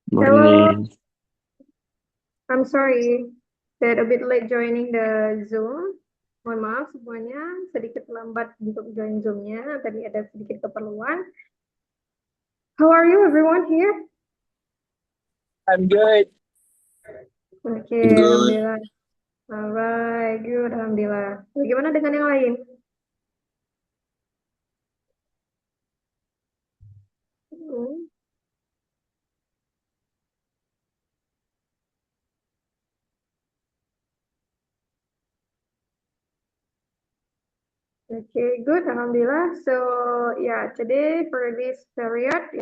Hello, Morning. I'm sorry that a bit late joining the Zoom. Mohon maaf semuanya, sedikit lambat untuk join Zoom-nya. Tadi ada sedikit keperluan. How are you everyone here? I'm good. Oke, Good. Alhamdulillah. Alright, good, Alhamdulillah. Bagaimana dengan yang lain? Hmm, Okay, good, Alhamdulillah. So, yeah, today for this period,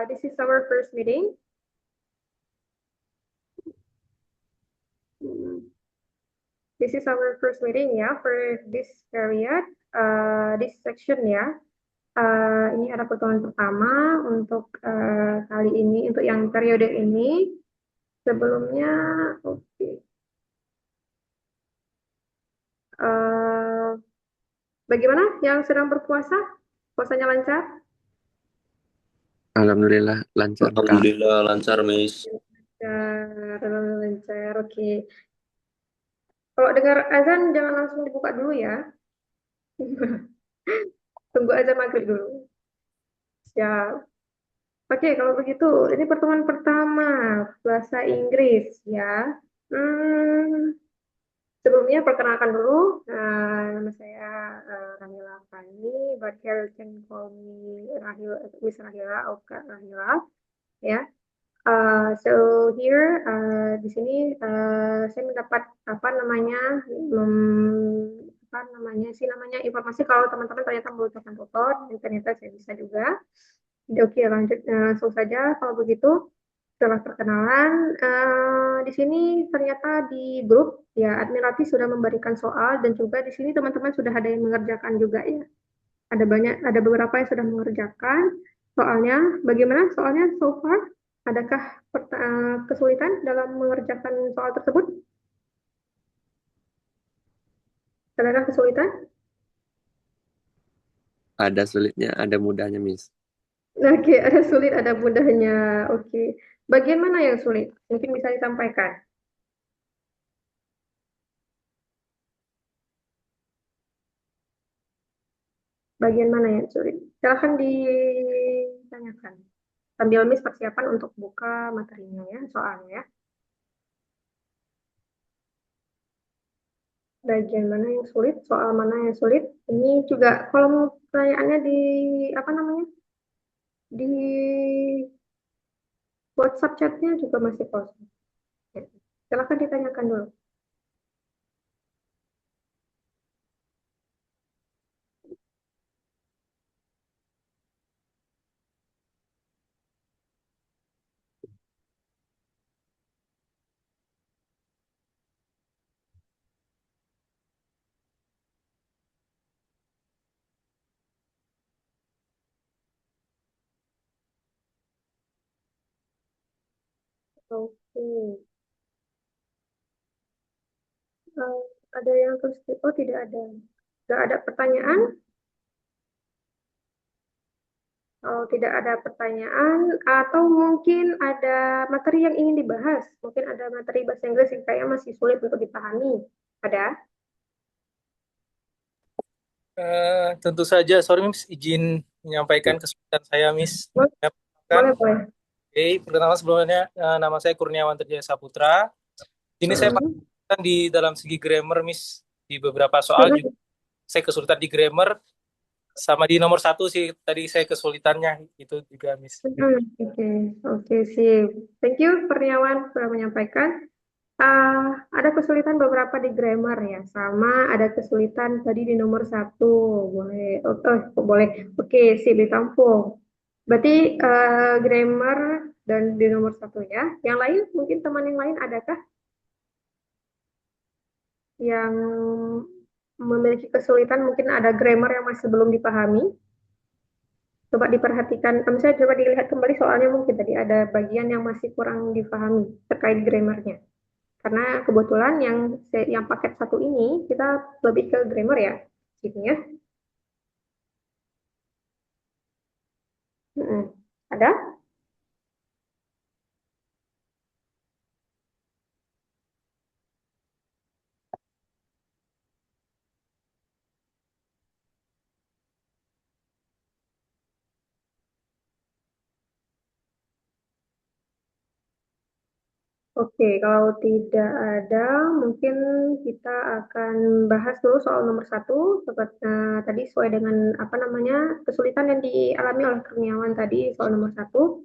this is our first meeting. Hmm. This is our first meeting ya for this period, this section ya. Ini ada pertemuan pertama untuk kali ini, untuk yang periode ini. Sebelumnya, oke. Eh, Bagaimana yang sedang berpuasa? Puasanya lancar? Alhamdulillah lancar, Kak. Alhamdulillah lancar, Miss. Lancar, lancar, oke. Kalau dengar azan, jangan langsung dibuka dulu ya. Tunggu aja maghrib dulu. Siap. Oke, kalau begitu, ini pertemuan pertama bahasa Inggris ya. Hmm, Sebelumnya perkenalkan dulu, nama saya Rahila Fani, but here you can call me Rahil, Miss Rahila, Oka Rahila, ya. So here di sini saya mendapat apa namanya, apa namanya sih namanya informasi kalau teman-teman ternyata membutuhkan tutor, dan ternyata saya bisa juga. Oke, lanjut langsung saja kalau begitu. Setelah perkenalan, di sini ternyata di grup ya Admirati sudah memberikan soal dan juga di sini teman-teman sudah ada yang mengerjakan juga ya. Ada beberapa yang sudah mengerjakan soalnya. Bagaimana soalnya so far? Adakah kesulitan dalam mengerjakan soal tersebut? Adakah kesulitan? Ada sulitnya, ada mudahnya, Miss. Oke, ada sulit, ada mudahnya. Oke, bagian mana yang sulit? Mungkin bisa disampaikan. Bagian mana yang sulit? Silahkan ditanyakan. Sambil Miss persiapan untuk buka materinya ya, soalnya ya. Bagian mana yang sulit, soal mana yang sulit. Ini juga kolom pertanyaannya di apa namanya? Di WhatsApp chatnya juga masih kosong. Ya. Silahkan ditanyakan dulu. Oke. Eh, ada yang terus, oh tidak ada. Tidak ada pertanyaan. Oh, tidak ada pertanyaan, atau mungkin ada materi yang ingin dibahas. Mungkin ada materi bahasa Inggris yang kayaknya masih sulit untuk dipahami. Ada? Tentu saja, sorry Miss, izin menyampaikan kesulitan saya, Miss. Boleh, Ya, kan? boleh, boleh. Oke, perkenalan sebelumnya, nama saya Kurniawan Trijaya Saputra. Ini saya Hmm. pakai di dalam segi grammar, Miss. Di beberapa soal juga saya kesulitan di grammar, sama di nomor satu sih tadi saya kesulitannya itu juga, Miss. Oke, oke, sip. Thank you, Kurniawan, sudah menyampaikan. Ada kesulitan beberapa di grammar ya, sama ada kesulitan tadi di nomor satu. Boleh, boleh. Oke, sip, ditampung. Berarti grammar dan di nomor satu ya. Yang lain, mungkin teman yang lain adakah yang memiliki kesulitan, mungkin ada grammar yang masih belum dipahami? Coba diperhatikan, misalnya coba dilihat kembali soalnya mungkin tadi ada bagian yang masih kurang dipahami terkait grammarnya. Karena kebetulan yang paket satu ini kita lebih ke grammar ya, gitu ya. Mm-mm. Ada? Oke, kalau tidak ada, mungkin kita akan bahas dulu soal nomor satu. Tadi sesuai dengan apa namanya kesulitan yang dialami oleh Kurniawan tadi soal nomor satu.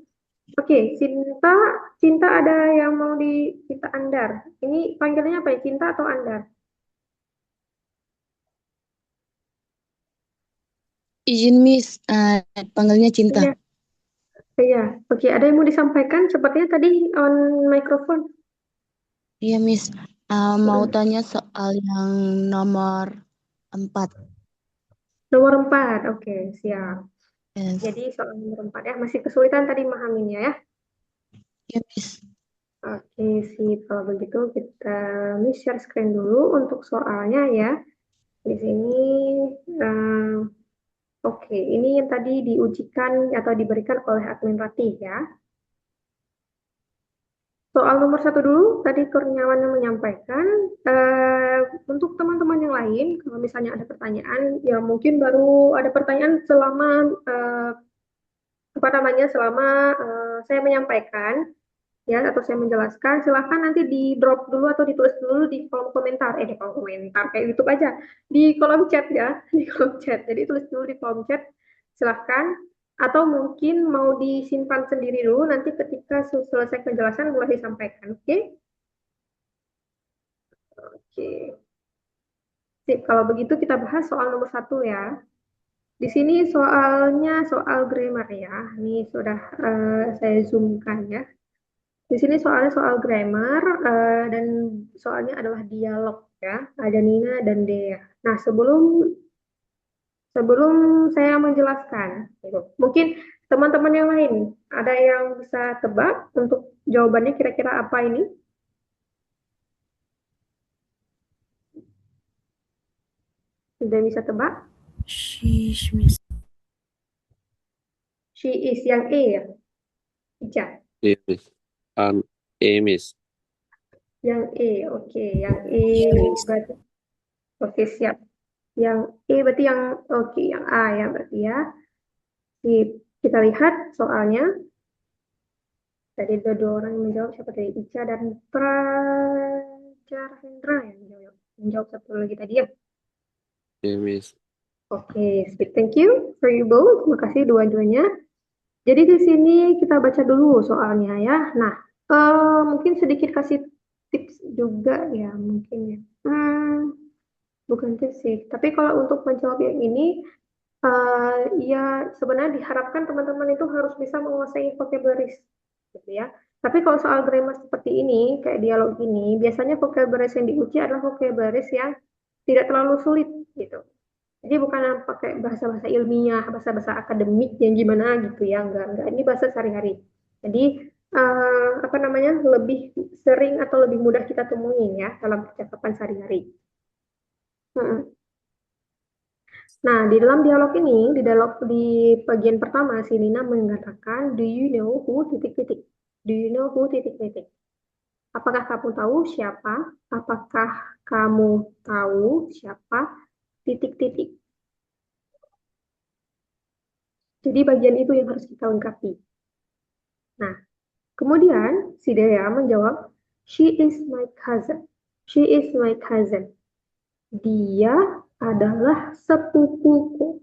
Oke, Cinta, Cinta ada yang mau Cinta Andar. Ini panggilannya apa ya? Cinta atau Andar? Izin Miss, panggilnya Cinta. Iya, iya. Oke, ada yang mau disampaikan? Sepertinya tadi on microphone. Iya Miss, mau tanya soal yang nomor 4. Nomor 4, oke, siap. Yes. Jadi soal nomor 4 ya, masih kesulitan tadi memahaminya ya. Iya Miss. Oke, sip. Kalau begitu kita share screen dulu untuk soalnya ya. Di sini, eh, oke, ini yang tadi diujikan atau diberikan oleh admin Ratih ya. Soal nomor satu dulu, tadi Kurniawan yang menyampaikan. Untuk teman-teman yang lain, kalau misalnya ada pertanyaan, ya mungkin baru ada pertanyaan selama apa namanya selama saya menyampaikan ya atau saya menjelaskan, silahkan nanti di drop dulu atau ditulis dulu di kolom komentar, di kolom komentar kayak YouTube aja, di kolom chat ya, di kolom chat. Jadi tulis dulu di kolom chat, silahkan. Atau mungkin mau disimpan sendiri dulu, nanti ketika selesai penjelasan boleh disampaikan, oke? Oke. Sip, kalau begitu kita bahas soal nomor satu ya. Di sini soalnya soal grammar ya. Ini sudah saya zoomkan ya. Di sini soalnya soal grammar dan soalnya adalah dialog ya. Ada Nina dan Dea. Nah, sebelum sebelum saya menjelaskan, gitu. Mungkin teman-teman yang lain ada yang bisa tebak untuk jawabannya kira-kira apa ini? Sudah bisa tebak? Sheesh Miss. She is yang E ya, Ica. Iya, Miss. Miss. Yang E, oke. Yang E berarti, oke siap. Yang E berarti yang oke, yang A ya berarti ya. Kita lihat soalnya. Tadi ada dua orang yang menjawab, siapa tadi? Ica dan Prajar Hendra yang menjawab. Menjawab satu lagi tadi ya. Iya, Miss. Oke, speak. Thank you for you both. Terima kasih dua-duanya. Jadi di sini kita baca dulu soalnya ya. Nah, mungkin sedikit kasih tips juga ya mungkin ya. Bukan tips sih. Tapi kalau untuk menjawab yang ini, ya sebenarnya diharapkan teman-teman itu harus bisa menguasai vocabulary gitu ya. Tapi kalau soal grammar seperti ini, kayak dialog ini, biasanya vocabulary yang diuji adalah vocabulary yang tidak terlalu sulit gitu. Jadi bukan pakai bahasa-bahasa ilmiah, bahasa-bahasa akademik yang gimana gitu ya, enggak. Ini bahasa sehari-hari. Jadi apa namanya lebih sering atau lebih mudah kita temuin ya dalam percakapan sehari-hari. Hmm. Nah, di dalam dialog ini, di bagian pertama, si Nina mengatakan, do you know who titik-titik? Do you know who titik-titik? Apakah kamu tahu siapa? Apakah kamu tahu siapa? Titik-titik. Jadi bagian itu yang harus kita lengkapi. Nah, kemudian si Dea menjawab, she is my cousin. She is my cousin. Dia adalah sepupuku.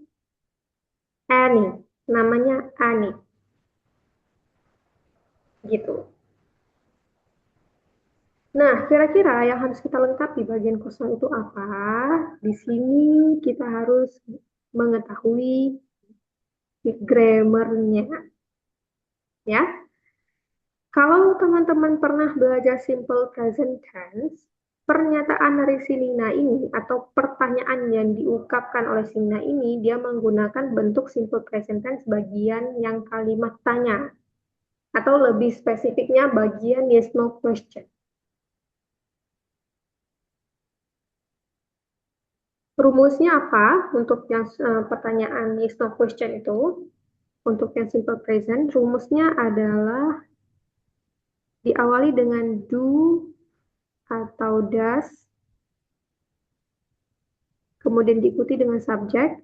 Annie, namanya Annie. Gitu. Nah, kira-kira yang harus kita lengkapi bagian kosong itu apa? Di sini kita harus mengetahui grammarnya. Ya, kalau teman-teman pernah belajar simple present tense, pernyataan dari si Nina ini atau pertanyaan yang diungkapkan oleh si Nina ini, dia menggunakan bentuk simple present tense bagian yang kalimat tanya. Atau lebih spesifiknya bagian yes no question. Rumusnya apa untuk yang pertanyaan yes no question itu? Untuk yang simple present, rumusnya adalah diawali dengan do atau does, kemudian diikuti dengan subjek,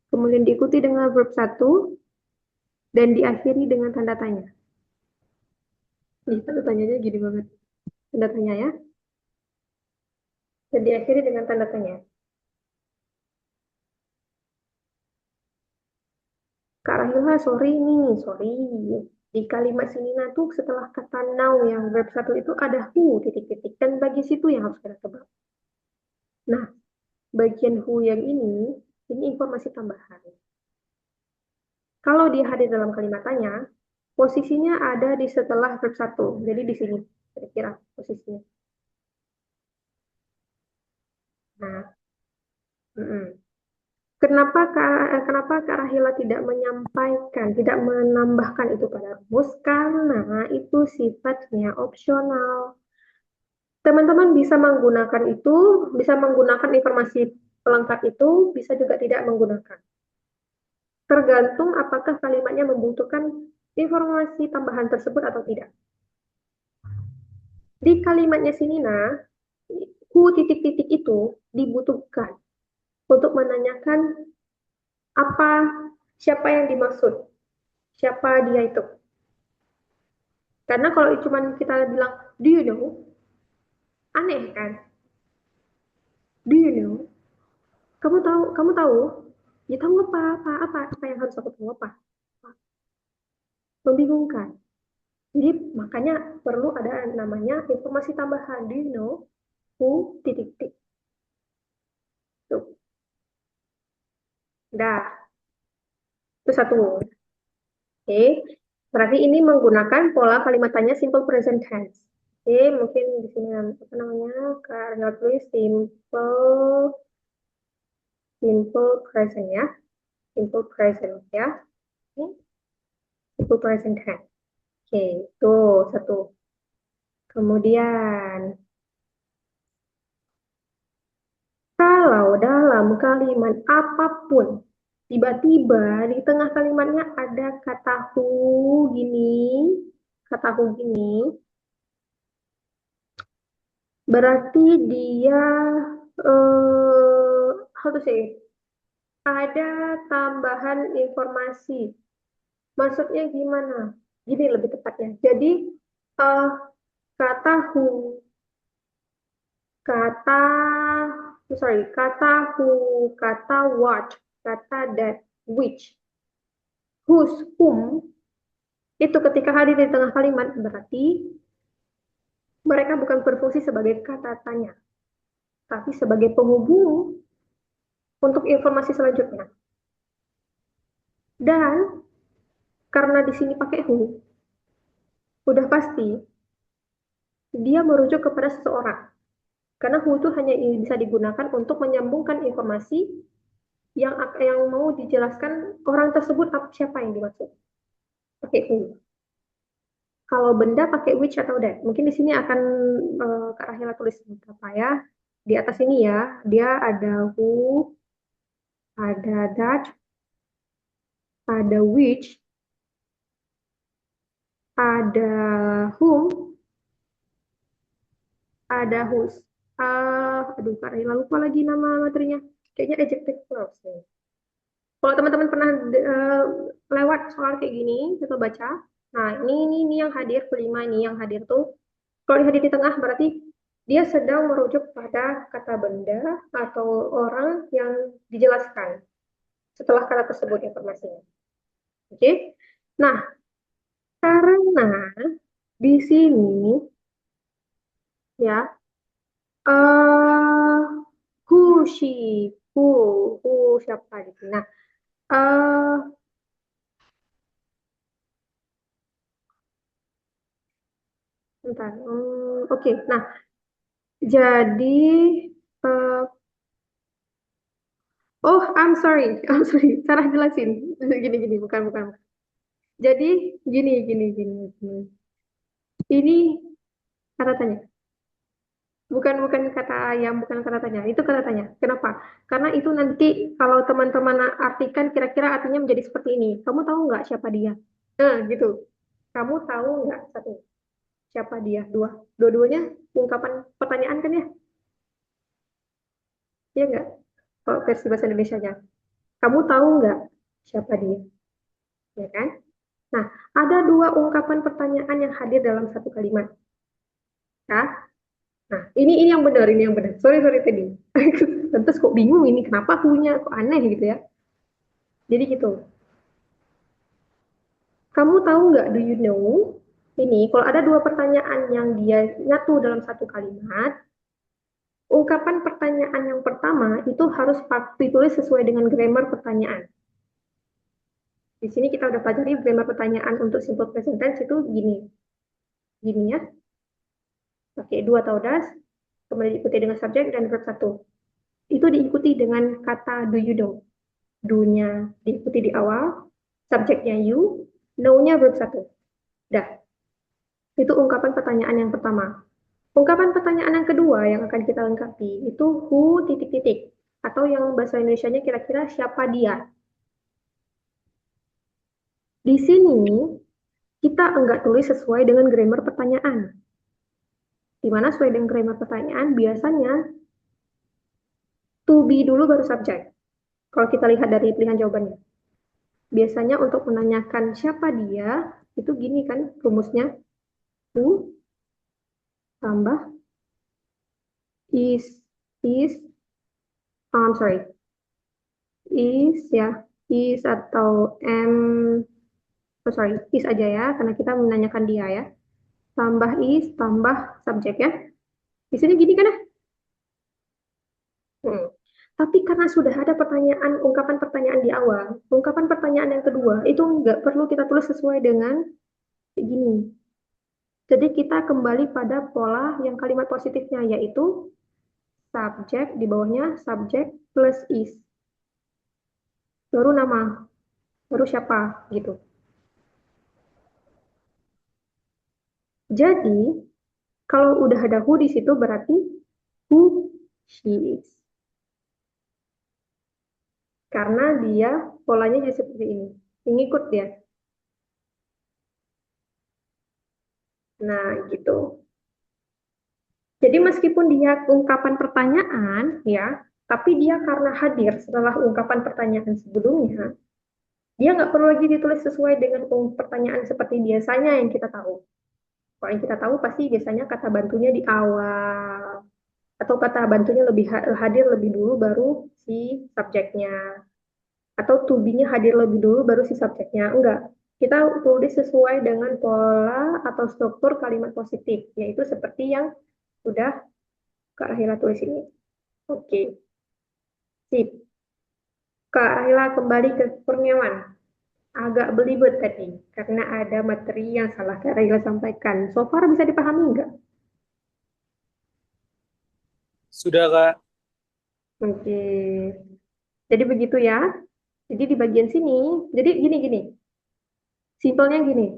kemudian diikuti dengan verb 1, dan diakhiri dengan tanda tanya. Nih, tanda tanyanya gini banget. Tanda tanya ya. Dan diakhiri dengan tanda tanya. Kak Rahila, sorry. Di kalimat sini tuh setelah kata now yang verb 1 itu ada who, titik-titik. Dan bagi situ yang harus kita tebak. Nah, bagian who yang ini informasi tambahan. Kalau dia hadir dalam kalimat tanya, posisinya ada di setelah verb 1. Jadi di sini, kira-kira posisinya. Nah, kenapa Kak Rahila tidak menyampaikan, tidak menambahkan itu pada rumus? Karena itu sifatnya opsional. Teman-teman bisa menggunakan itu, bisa menggunakan informasi pelengkap itu, bisa juga tidak menggunakan. Tergantung apakah kalimatnya membutuhkan informasi tambahan tersebut atau tidak. Di kalimatnya sini, who titik-titik itu dibutuhkan untuk menanyakan siapa yang dimaksud, siapa dia itu. Karena kalau cuma kita bilang, do you know? Aneh kan? Do you know? Kamu tahu? Ya tahu apa yang harus aku tahu apa? Membingungkan. Jadi makanya perlu ada namanya informasi tambahan. Do you know? Who titik-titik. Tuh. Dah. Itu satu. Oke. Berarti ini menggunakan pola kalimat tanya simple present tense. Oke, mungkin di sini apa namanya? Karena tulis simple present ya. Simple present ya. Oke. Simple present tense. Oke, itu satu. Kemudian kalau dalam kalimat apapun tiba-tiba di tengah kalimatnya ada kata who gini, berarti dia how to say, ada tambahan informasi. Maksudnya gimana? Gini lebih tepatnya. Jadi kata who, kata what, kata that, which, whose, whom, itu ketika hadir di tengah kalimat berarti mereka bukan berfungsi sebagai kata tanya, tapi sebagai penghubung untuk informasi selanjutnya. Dan karena di sini pakai who, udah pasti dia merujuk kepada seseorang. Karena who itu hanya bisa digunakan untuk menyambungkan informasi yang mau dijelaskan orang tersebut siapa yang dimaksud. Pakai who. Kalau benda pakai which atau that. Mungkin di sini akan Kak Rahela tulis beberapa ya. Di atas ini ya, dia ada who, ada that, ada which, ada whom, ada whose. Aduh, Kak Rahela lupa lagi nama materinya. Kayaknya adjective clause nih. Kalau teman-teman pernah lewat soal kayak gini, kita baca. Nah, ini yang hadir, kelima ini yang hadir tuh. Kalau hadir di tengah berarti dia sedang merujuk pada kata benda atau orang yang dijelaskan setelah kata tersebut informasinya. Oke? Nah, karena di sini ya who, she, who siapa gitu. Nah, bentar. Oke. Nah, jadi I'm sorry. Sarah jelasin. Gini, bukan. Jadi gini. Ini kata tanya. Bukan kata tanya. Itu kata tanya. Kenapa? Karena itu nanti kalau teman-teman artikan kira-kira artinya menjadi seperti ini. Kamu tahu nggak siapa dia? Nah, gitu. Kamu tahu nggak satu? Siapa dia? Dua-duanya ungkapan pertanyaan kan ya? Iya nggak? Kalau versi bahasa Indonesianya. Kamu tahu nggak siapa dia? Ya kan? Nah, ada dua ungkapan pertanyaan yang hadir dalam satu kalimat. Ya. Nah, ini yang benar, ini yang benar. Sorry tadi. Lantas kok bingung ini kenapa punya kok aneh gitu ya. Jadi gitu. Kamu tahu nggak, do you know? Ini kalau ada dua pertanyaan yang dia nyatu dalam satu kalimat, ungkapan pertanyaan yang pertama itu harus ditulis sesuai dengan grammar pertanyaan. Di sini kita udah pelajari grammar pertanyaan untuk simple present tense itu gini. Gini ya. Pakai do atau does, kemudian diikuti dengan subjek dan verb satu. Itu diikuti dengan kata do you know. Do-nya diikuti di awal, subjeknya you, know-nya verb satu. Dah. Itu ungkapan pertanyaan yang pertama. Ungkapan pertanyaan yang kedua yang akan kita lengkapi itu who titik-titik atau yang bahasa Indonesianya kira-kira siapa dia. Di sini kita enggak tulis sesuai dengan grammar pertanyaan. Di mana sesuai dengan grammar pertanyaan biasanya to be dulu baru subjek. Kalau kita lihat dari pilihan jawabannya. Biasanya untuk menanyakan siapa dia itu gini kan rumusnya, who tambah is I'm sorry, is atau is aja ya, karena kita menanyakan dia ya. Tambah is, tambah subjek ya. Di sini gini kan ya? Tapi karena sudah ada ungkapan pertanyaan di awal, ungkapan pertanyaan yang kedua itu nggak perlu kita tulis sesuai dengan gini. Jadi kita kembali pada pola yang kalimat positifnya, yaitu subjek, di bawahnya subjek plus is. Baru nama, baru siapa, gitu. Jadi, kalau udah ada who di situ berarti who she is. Karena dia polanya jadi seperti ini. Ngikut dia. Nah, gitu. Jadi meskipun dia ungkapan pertanyaan, ya, tapi dia karena hadir setelah ungkapan pertanyaan sebelumnya, dia nggak perlu lagi ditulis sesuai dengan pertanyaan seperti biasanya yang kita tahu. Kalau yang kita tahu pasti biasanya kata bantunya di awal, atau kata bantunya lebih hadir lebih dulu baru si subjeknya, atau to be-nya hadir lebih dulu baru si subjeknya. Enggak, kita tulis sesuai dengan pola atau struktur kalimat positif, yaitu seperti yang sudah Kak Rahila tulis ini. Oke, sip. Kak Rahila kembali ke Kurniawan. Agak belibet tadi, karena ada materi yang salah Kak Rahila sampaikan. So far bisa dipahami enggak? Sudah, Kak. Oke. Jadi begitu ya. Jadi di bagian sini, jadi gini. Simpelnya gini.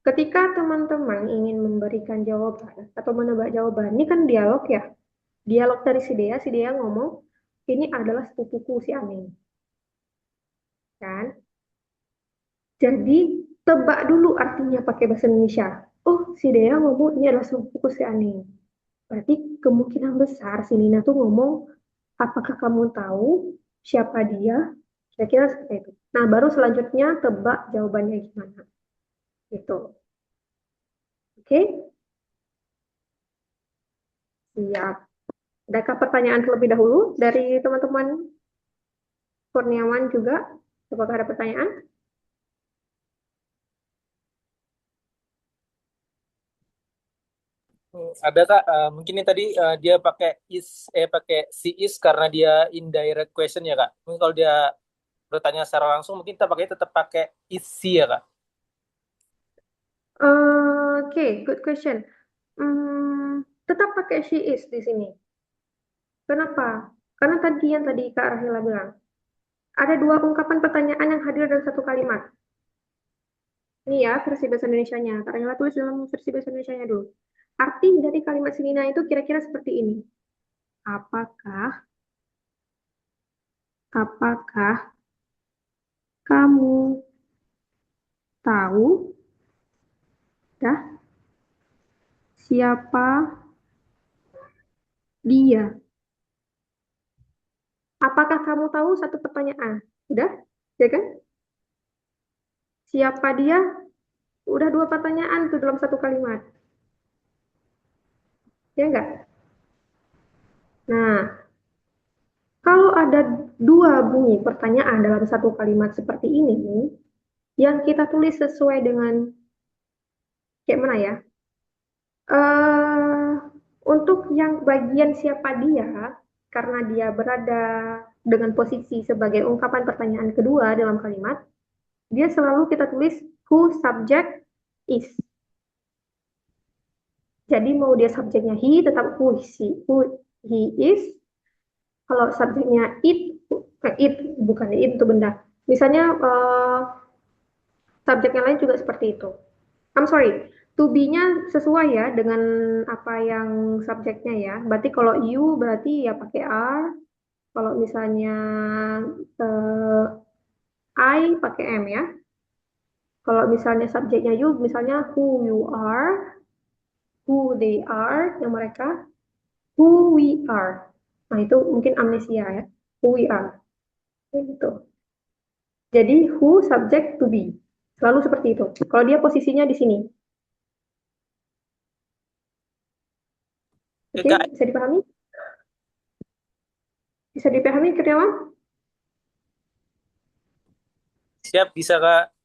Ketika teman-teman ingin memberikan jawaban atau menebak jawaban, ini kan dialog ya. Dialog dari si Dea ngomong, ini adalah sepupuku si Aning. Kan? Jadi tebak dulu artinya pakai bahasa Indonesia. Oh, si Dea ngomong ini adalah sepupuku si Aning. Berarti kemungkinan besar si Nina tuh ngomong, apakah kamu tahu siapa dia? Kira-kira seperti itu. Nah, baru selanjutnya tebak jawabannya gimana. Gitu. Oke? Siap. Adakah pertanyaan terlebih dahulu dari teman-teman Kurniawan juga? Apakah ada pertanyaan? Ada, Kak. Mungkin ini tadi dia pakai si is karena dia indirect question ya, Kak. Mungkin kalau dia bertanya secara langsung mungkin tetap pakai is si ya, Kak. Oke, good question. Tetap pakai she is di sini. Kenapa? Karena yang tadi Kak Rahila bilang, ada dua ungkapan pertanyaan yang hadir dalam satu kalimat. Ini ya versi bahasa Indonesianya. Kak Rahila tulis dalam versi bahasa Indonesianya dulu. Arti dari kalimat Sinina itu kira-kira seperti ini. Apakah kamu tahu dah siapa dia? Apakah kamu tahu satu pertanyaan? Udah? Ya kan? Siapa dia? Udah dua pertanyaan tuh dalam satu kalimat. Ya enggak? Nah, kalau ada dua bunyi pertanyaan dalam satu kalimat seperti ini, yang kita tulis sesuai dengan kayak mana ya? eh untuk yang bagian siapa dia, karena dia berada dengan posisi sebagai ungkapan pertanyaan kedua dalam kalimat, dia selalu kita tulis who subject is. Jadi mau dia subjeknya he, tetap who he is. Kalau subjeknya it bukan it itu benda. Misalnya subjek yang lain juga seperti itu. I'm sorry, to be-nya sesuai ya dengan apa yang subjeknya ya. Berarti kalau you berarti ya pakai are. Kalau misalnya eh, I pakai am ya. Kalau misalnya subjeknya you, misalnya who you are, who they are, yang mereka, who we are. Nah itu mungkin amnesia ya, who we are. Gitu. Jadi who subject to be. Selalu seperti itu. Kalau dia posisinya di sini. Oke, Kak, bisa dipahami? Bisa dipahami, Kurniawan? siap bisa Kak.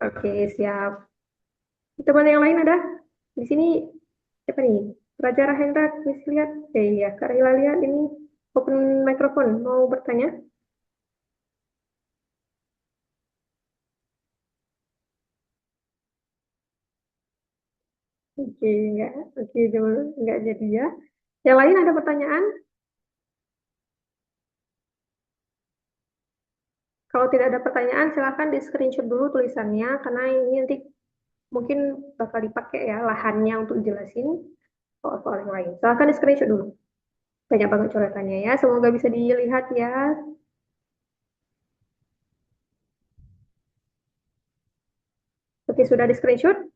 Oke, siap. Teman yang lain ada? Di sini siapa nih? Raja Rahendra, Miss lihat. Ya, Kak Rila lihat ini open microphone. Mau bertanya? Oke, enggak. Oke, enggak jadi ya. Yang lain ada pertanyaan? Kalau tidak ada pertanyaan, silahkan di screenshot dulu tulisannya, karena ini nanti mungkin bakal dipakai ya lahannya untuk jelasin soal-soal yang lain. Silahkan di screenshot dulu. Banyak banget coretannya ya. Semoga bisa dilihat ya. Oke, sudah di screenshot?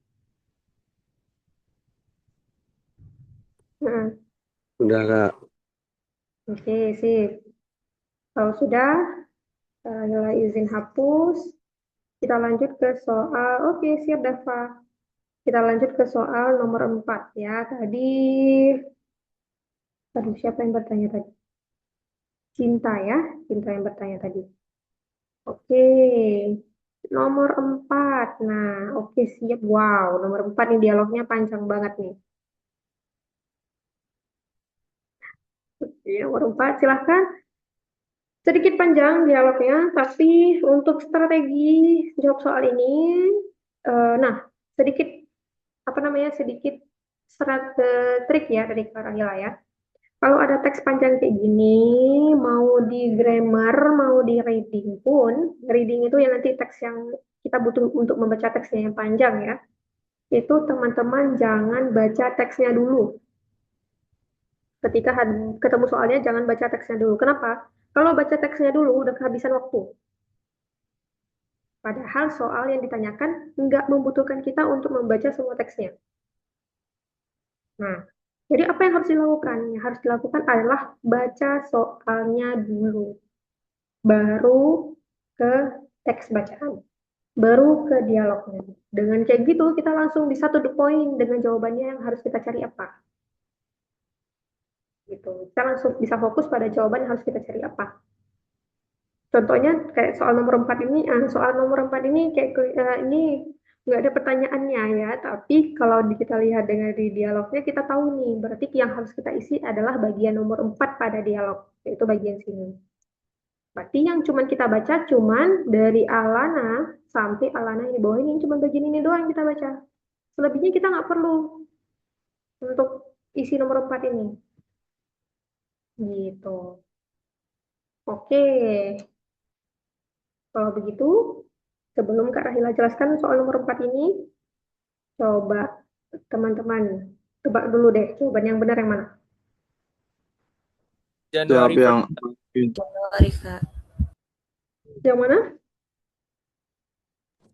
Nah, Udah Kak. oke, sip. Kalau sudah, nilai izin hapus. Kita lanjut ke soal, oke siap Dava. Kita lanjut ke soal nomor 4 ya. Aduh siapa yang bertanya tadi? Cinta ya, Cinta yang bertanya tadi. Oke, nomor 4. Nah, oke siap. Wow, nomor 4 nih dialognya panjang banget nih. Oke, nomor 4 silahkan. Sedikit panjang dialognya, tapi untuk strategi jawab soal ini, nah sedikit apa namanya sedikit trik ya dari Kak Rahila ya. Kalau ada teks panjang kayak gini, mau di grammar, mau di reading pun, reading itu yang nanti teks yang kita butuh untuk membaca teksnya yang panjang ya, itu teman-teman jangan baca teksnya dulu. Ketika ketemu soalnya jangan baca teksnya dulu. Kenapa? Kalau baca teksnya dulu udah kehabisan waktu. Padahal soal yang ditanyakan nggak membutuhkan kita untuk membaca semua teksnya. Nah, jadi apa yang harus dilakukan? Yang harus dilakukan adalah baca soalnya dulu. Baru ke teks bacaan. Baru ke dialognya. Dengan kayak gitu, kita langsung bisa to the point dengan jawabannya yang harus kita cari apa. Gitu. Kita langsung bisa fokus pada jawaban yang harus kita cari apa. Contohnya kayak soal nomor 4 ini, soal nomor 4 ini kayak ini nggak ada pertanyaannya ya, tapi kalau kita lihat dengan di dialognya kita tahu nih, berarti yang harus kita isi adalah bagian nomor 4 pada dialog, yaitu bagian sini. Berarti yang cuman kita baca cuman dari Alana sampai Alana yang di bawah ini, cuman bagian ini doang yang kita baca. Selebihnya kita nggak perlu untuk isi nomor 4 ini. Gitu. Oke. Kalau begitu, sebelum Kak Rahila jelaskan soal nomor 4 ini, coba teman-teman tebak dulu deh jawaban yang benar yang mana. Januari Jawab yang Januari, Kak. Yang mana?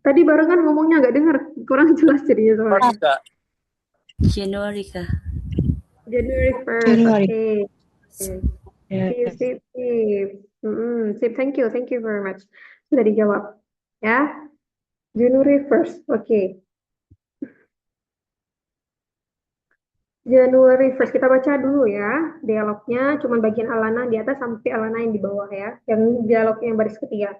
Tadi barengan ngomongnya nggak dengar, kurang jelas jadinya soalnya. Kak. Januari, Kak. January 1st, Januari. oke. Sip, sip, sip. Sip, thank you very much. Sudah dijawab. Ya, January 1st, oke. January first, kita baca dulu ya dialognya, cuman bagian Alana di atas sampai Alana yang di bawah ya, yang dialog yang baris ketiga.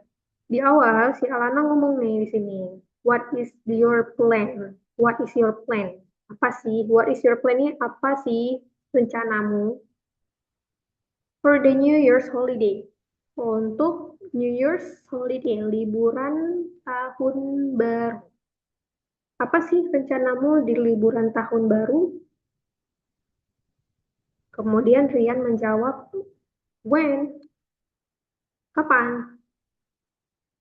Di awal si Alana ngomong nih di sini, what is your plan? What is your plan? Apa sih? What is your plan ini apa sih rencanamu for the New Year's holiday? Untuk New Year's holiday, liburan tahun baru. Apa sih rencanamu di liburan tahun baru? Kemudian Rian menjawab, when? Kapan?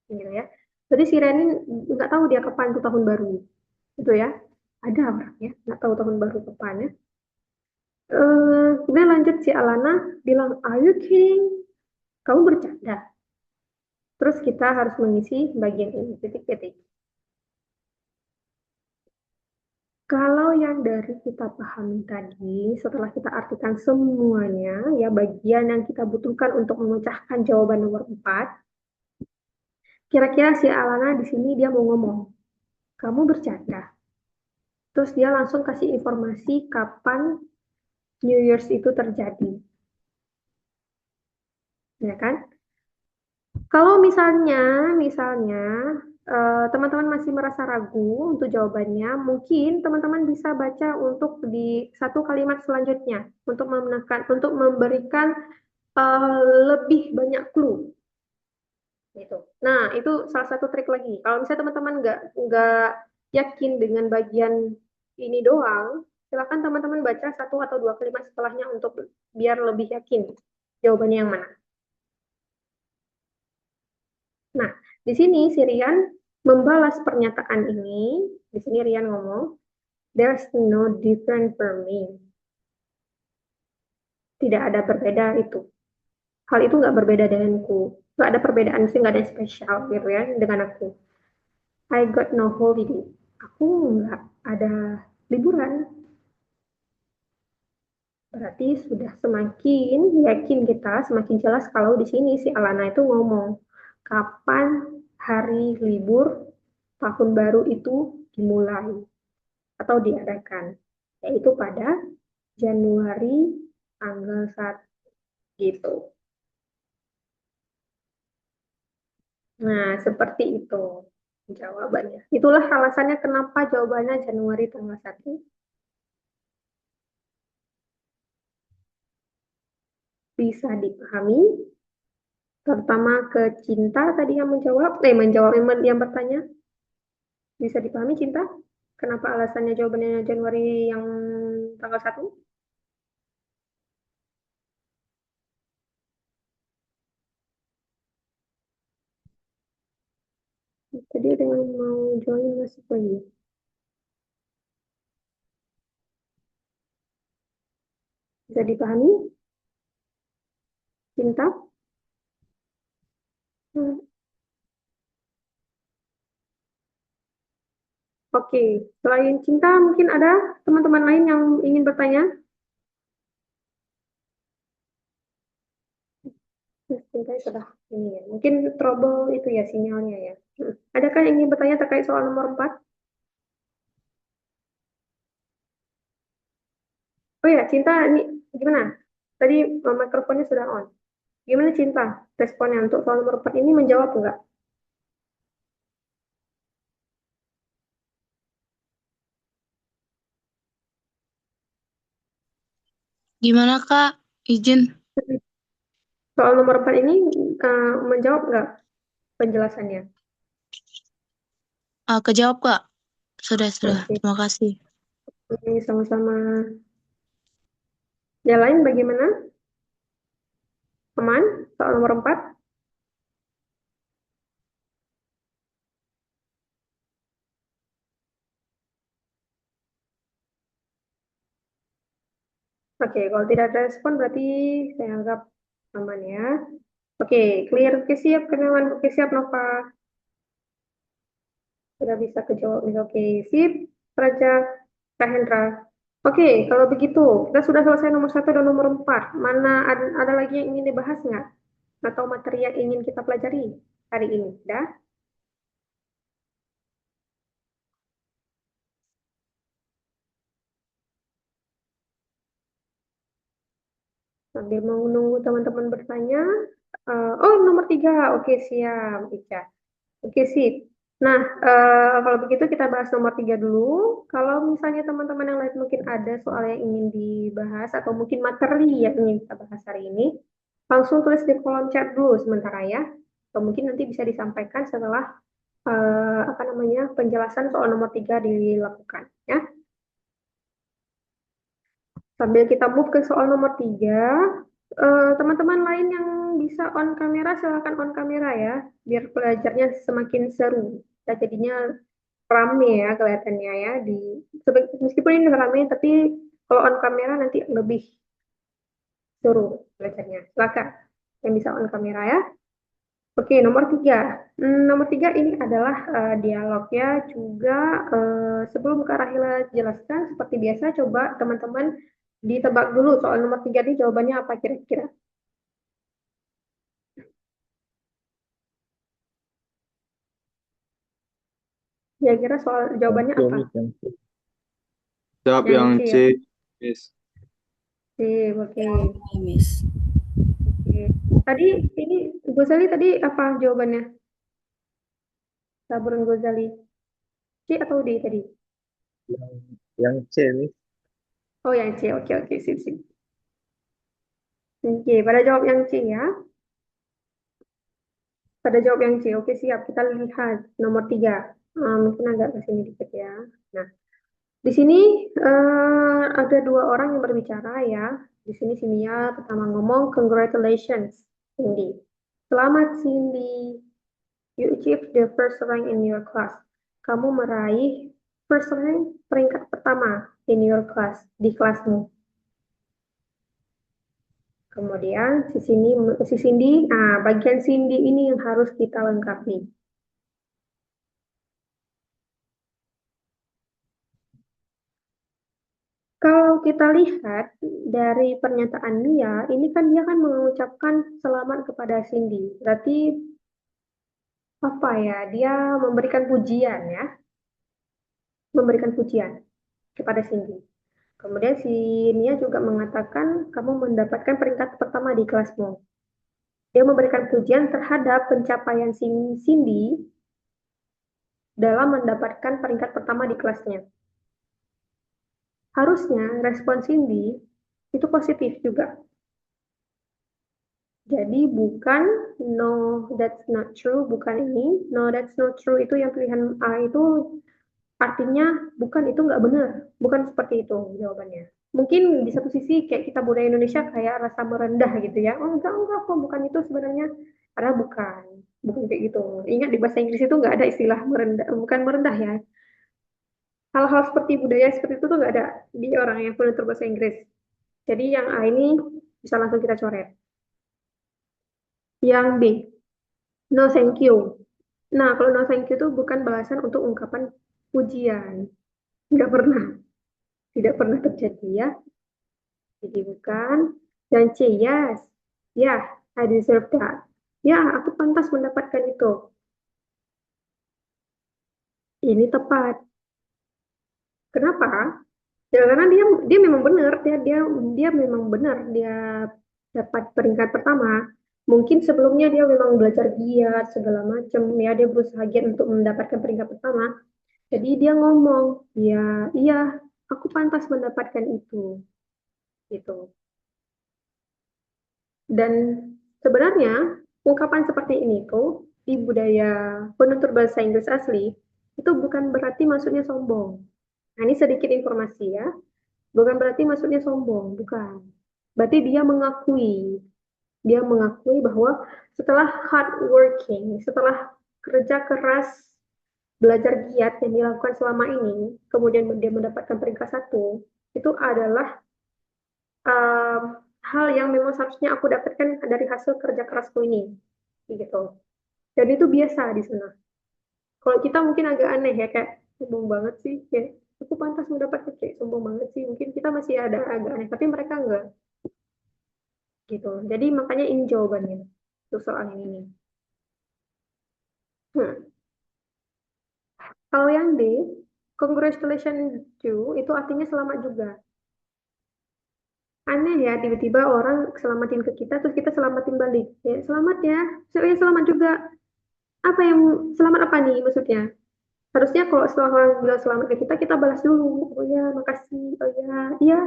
Gitu ya. Jadi si Rian ini nggak tahu dia kapan tuh tahun baru. Gitu ya. Ada orangnya, nggak tahu tahun baru kapan ya. Kemudian lanjut si Alana bilang, are you kidding? Kamu bercanda. Terus kita harus mengisi bagian ini, titik-titik. Kalau yang dari kita pahami tadi, setelah kita artikan semuanya, ya bagian yang kita butuhkan untuk memecahkan jawaban nomor 4, kira-kira si Alana di sini dia mau ngomong, kamu bercanda. Terus dia langsung kasih informasi kapan New Year's itu terjadi. Ya kan? Kalau misalnya teman-teman masih merasa ragu untuk jawabannya, mungkin teman-teman bisa baca untuk di satu kalimat selanjutnya untuk memberikan lebih banyak clue. Gitu. Nah, itu salah satu trik lagi. Kalau misalnya teman-teman nggak yakin dengan bagian ini doang, silakan teman-teman baca satu atau dua kalimat setelahnya untuk biar lebih yakin jawabannya yang mana. Nah, di sini si Rian membalas pernyataan ini. Di sini Rian ngomong, there's no different for me. Tidak ada berbeda itu. Hal itu nggak berbeda denganku. Nggak ada perbedaan sih, nggak ada yang spesial gitu ya dengan aku. I got no holiday. Aku nggak ada liburan. Berarti sudah semakin yakin kita, semakin jelas kalau di sini si Alana itu ngomong kapan hari libur tahun baru itu dimulai atau diadakan, yaitu pada Januari tanggal 1 gitu. Nah, seperti itu jawabannya. Itulah alasannya kenapa jawabannya Januari tanggal 1. Bisa dipahami, terutama ke Cinta tadi yang yang bertanya. Bisa dipahami Cinta? Kenapa alasannya jawabannya Januari yang tanggal 1? Tadi ada yang mau join masuk lagi. Bisa dipahami? Cinta? Hmm. Oke, selain Cinta mungkin ada teman-teman lain yang ingin bertanya? Cinta sudah ini ya. Mungkin trouble itu ya sinyalnya ya. Adakah yang ingin bertanya terkait soal nomor 4? Oh ya, Cinta ini gimana? Tadi mikrofonnya sudah on. Gimana Cinta responnya untuk soal nomor 4 ini, menjawab enggak? Gimana Kak? Izin Soal nomor 4 ini menjawab enggak penjelasannya? kejawab Kak? Sudah. Oke, Terima kasih. sama-sama. Yang lain bagaimana? Aman? Soal nomor 4? Oke, kalau tidak ada respon berarti saya anggap aman ya. Oke, clear. Oke, siap kenalan. Oke, siap Nova. Sudah bisa kejawab nih. Oke, sip. Raja, Kak Hendra. Oke, kalau begitu kita sudah selesai nomor 1 dan nomor 4. Mana ada lagi yang ingin dibahas nggak? Atau materi yang ingin kita pelajari hari ini? Dah? Sambil menunggu teman-teman bertanya. Oh, nomor 3. Oke, siap, Ica. Oke, sip. Nah, kalau begitu kita bahas nomor 3 dulu. Kalau misalnya teman-teman yang lain mungkin ada soal yang ingin dibahas atau mungkin materi yang ingin kita bahas hari ini, langsung tulis di kolom chat dulu sementara ya. Atau mungkin nanti bisa disampaikan setelah apa namanya penjelasan soal nomor 3 dilakukan ya. Sambil kita move ke soal nomor 3, teman-teman lain yang bisa on kamera silahkan on kamera ya, biar belajarnya semakin seru. Kita jadinya rame ya kelihatannya ya meskipun ini rame tapi kalau on kamera nanti lebih seru belajarnya. Silakan yang bisa on kamera ya. Oke, nomor 3. Nomor 3 ini adalah dialog ya. Juga sebelum Kak Rahila jelaskan, seperti biasa coba teman-teman ditebak dulu soal nomor 3 ini jawabannya apa kira-kira. Kira-kira soal jawabannya Yang C, apa? Miss, yang C. Jawab Yang yang C C, ya. Miss. C, oke. Ya, Miss. Oke. Tadi ini Gozali tadi apa jawabannya? Sabrun Gozali. C atau D tadi? Yang C, Miss. Oh, yang C. Oke, oke, sip, sip. Oke, pada jawab yang C ya. Pada jawab yang C. Oke, siap. Kita lihat nomor 3. Mungkin agak ke sini dikit ya. Nah, di sini ada 2 orang yang berbicara ya. Di sini si Mia pertama ngomong, congratulations, Cindy. Selamat Cindy, you achieved the first rank in your class. Kamu meraih first rank peringkat pertama in your class, di kelasmu. Kemudian si Cindy, bagian Cindy ini yang harus kita lengkapi. Kalau kita lihat dari pernyataan Mia, ini kan dia kan mengucapkan selamat kepada Cindy. Berarti apa ya? Dia memberikan pujian ya, memberikan pujian kepada Cindy. Kemudian si Mia juga mengatakan kamu mendapatkan peringkat pertama di kelasmu. Dia memberikan pujian terhadap pencapaian Cindy dalam mendapatkan peringkat pertama di kelasnya. Harusnya respon Cindy itu positif juga. Jadi bukan no that's not true, bukan ini. No that's not true itu yang pilihan A itu artinya bukan, itu nggak benar. Bukan seperti itu jawabannya. Mungkin di satu sisi kayak kita budaya Indonesia kayak rasa merendah gitu ya. Oh enggak kok bukan itu sebenarnya. Padahal bukan. Bukan kayak gitu. Ingat di bahasa Inggris itu nggak ada istilah merendah, bukan merendah ya. Hal-hal seperti budaya seperti itu tuh nggak ada di orang yang penutur bahasa Inggris. Jadi yang A ini bisa langsung kita coret. Yang B, no thank you. Nah, kalau no thank you itu bukan balasan untuk ungkapan pujian. Nggak pernah. Tidak pernah terjadi ya. Jadi bukan. Dan C, yes. Ya, I deserve that. Ya, aku pantas mendapatkan itu. Ini tepat. Kenapa? Ya, karena dia memang benar, dia memang benar dia dapat peringkat pertama. Mungkin sebelumnya dia memang belajar giat segala macam ya, dia berusaha giat untuk mendapatkan peringkat pertama. Jadi dia ngomong, ya iya aku pantas mendapatkan itu gitu. Dan sebenarnya ungkapan seperti ini tuh di budaya penutur bahasa Inggris asli itu bukan berarti maksudnya sombong. Nah, ini sedikit informasi ya. Bukan berarti maksudnya sombong, bukan. Berarti dia mengakui bahwa setelah hard working, setelah kerja keras, belajar giat yang dilakukan selama ini, kemudian dia mendapatkan peringkat 1, itu adalah um, hal yang memang seharusnya aku dapatkan dari hasil kerja kerasku ini, gitu. Dan itu biasa di sana. Kalau kita mungkin agak aneh ya, kayak sombong banget sih, ya aku pantas mendapatkan kayak sombong banget sih. Mungkin kita masih ada agak aneh, tapi mereka enggak, gitu. Jadi makanya ini jawabannya untuk soal yang ini. Kalau yang D, congratulations to itu artinya selamat juga. Aneh ya, tiba-tiba orang selamatin ke kita, terus kita selamatin balik. Ya, selamat ya. Saya selamat juga. Apa yang selamat apa nih maksudnya? Harusnya kalau setelah orang bilang selamat ke kita, kita balas dulu. Oh ya, makasih. Oh ya, iya,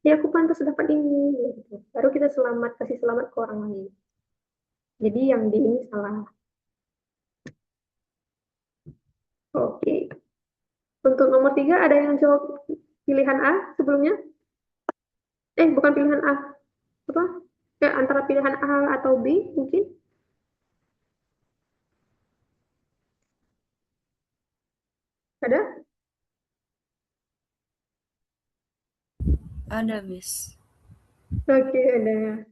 ya aku pantas dapat ini. Ya, gitu. Baru kita selamat, kasih selamat ke orang lain. Jadi yang di ini salah. Oke. Untuk nomor 3, ada yang jawab pilihan A sebelumnya? Bukan pilihan A. Apa? Kayak antara pilihan A atau B mungkin? Ada? Ada, Miss. Oke, ada.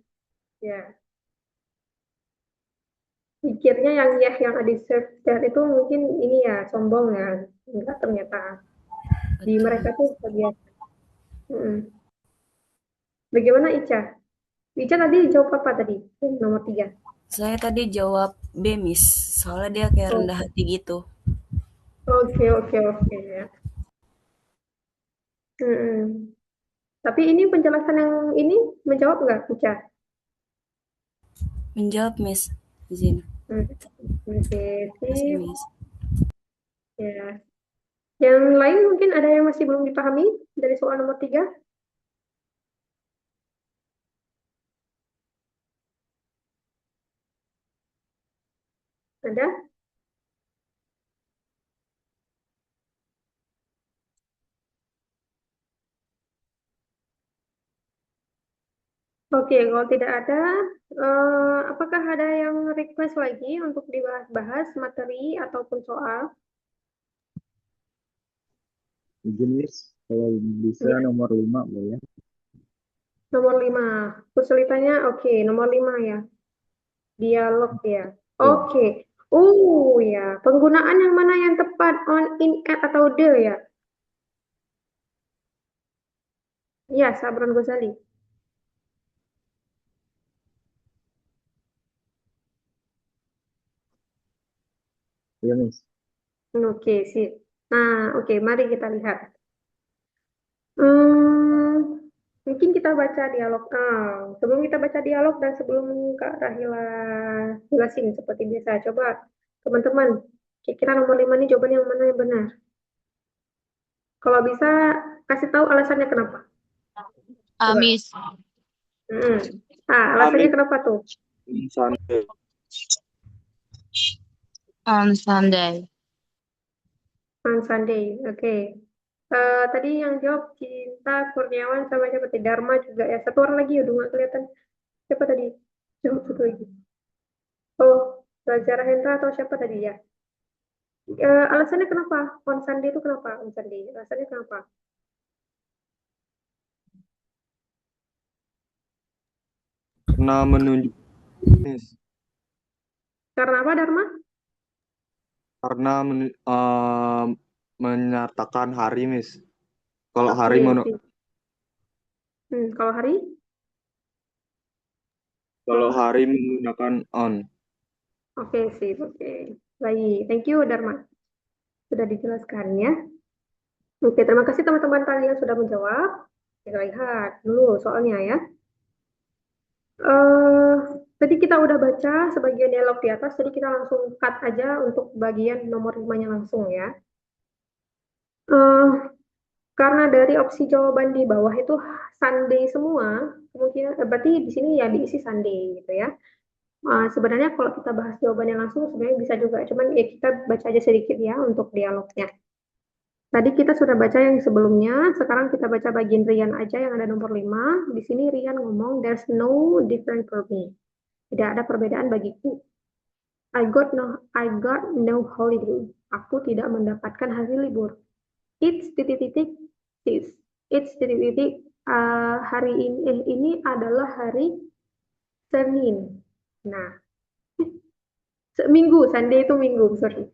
Ya. Pikirnya yang ya, yang ada search itu mungkin ini ya, sombong ya. Enggak, ternyata. Di Betul. mereka tuh kebiasaan. Mm-mm. Bagaimana Ica? Ica tadi jawab apa tadi? Nomor 3. Saya tadi jawab B, Miss. Soalnya dia kayak Oh, rendah hati gitu. oke, oke, oke ya. Mm-mm. Tapi ini penjelasan yang ini menjawab nggak, Ica? Menjawab, Miss. Izin. Hmm. Oke, Kasih, sip. Miss. Ya. Yang lain mungkin ada yang masih belum dipahami dari soal nomor 3? Ada? Oke, kalau tidak ada, apakah ada yang request lagi untuk dibahas-bahas materi ataupun soal? Izin, Miss. Kalau bisa Ya, nomor 5 boleh. nomor 5. Kesulitannya, oke, nomor 5 ya. Dialog ya. Ya. Oke. Ya. Penggunaan yang mana yang tepat? On, in, at, atau the ya? Ya, Sabron Ghazali. Iya, Miss. Oke, sip. Nah, oke, mari kita lihat. Hmm, mungkin kita baca dialog. Sebelum kita baca dialog dan sebelum Kak Rahila jelasin seperti biasa, coba teman-teman, kira-kira nomor 5 ini jawaban yang mana yang benar? Kalau bisa, kasih tahu alasannya kenapa. Coba. Miss. Alasannya kenapa tuh? Sunday. On Sunday. On Sunday, oke. Tadi yang jawab Cinta Kurniawan sama siapa tadi? Dharma juga ya. Satu orang lagi udah nggak kelihatan. Siapa tadi? Jawab satu lagi. Oh, Raja Hendra atau siapa tadi ya? Alasannya kenapa? On Sunday itu kenapa? On Sunday. Alasannya kenapa? Karena menunjuk, Miss. Karena apa, Dharma? Karena menyatakan hari, Miss. Kalau Oke, hari sip. Kalau hari? kalau hari menggunakan on. Oke, sip. Oke. Baik, thank you, Dharma. Sudah dijelaskan ya. Oke, terima kasih teman-teman kalian sudah menjawab. Kita lihat dulu soalnya ya. Tadi kita udah baca sebagian dialog di atas, jadi kita langsung cut aja untuk bagian nomor 5-nya langsung ya. Eh, karena dari opsi jawaban di bawah itu Sunday semua, kemungkinan berarti di sini ya diisi Sunday gitu ya. Sebenarnya kalau kita bahas jawabannya langsung sebenarnya bisa juga, cuman ya kita baca aja sedikit ya untuk dialognya. Tadi kita sudah baca yang sebelumnya, sekarang kita baca bagian Rian aja yang ada nomor 5. Di sini Rian ngomong, there's no different for me. Tidak ada perbedaan bagiku. I got no holiday. Aku tidak mendapatkan hari libur. It's titik-titik this. It's titik-titik hari ini adalah hari Senin. Nah, minggu, Sunday itu minggu, sorry.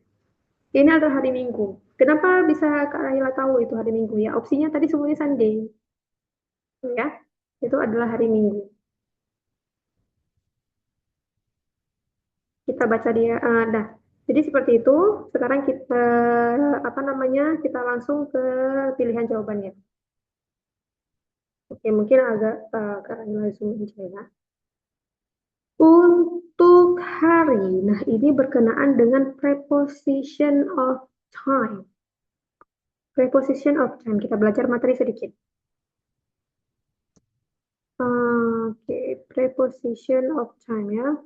Ini adalah hari Minggu. Kenapa bisa Kak Rahila tahu itu hari Minggu ya? Opsinya tadi semuanya Sunday. Ya, itu adalah hari Minggu. Kita baca dia, nah, jadi seperti itu. Sekarang kita, apa namanya, kita langsung ke pilihan jawabannya. Oke, mungkin agak karena langsung aja ya. Untuk hari, nah ini berkenaan dengan preposition of time. Preposition of time, kita belajar materi sedikit. Oke, preposition of time ya.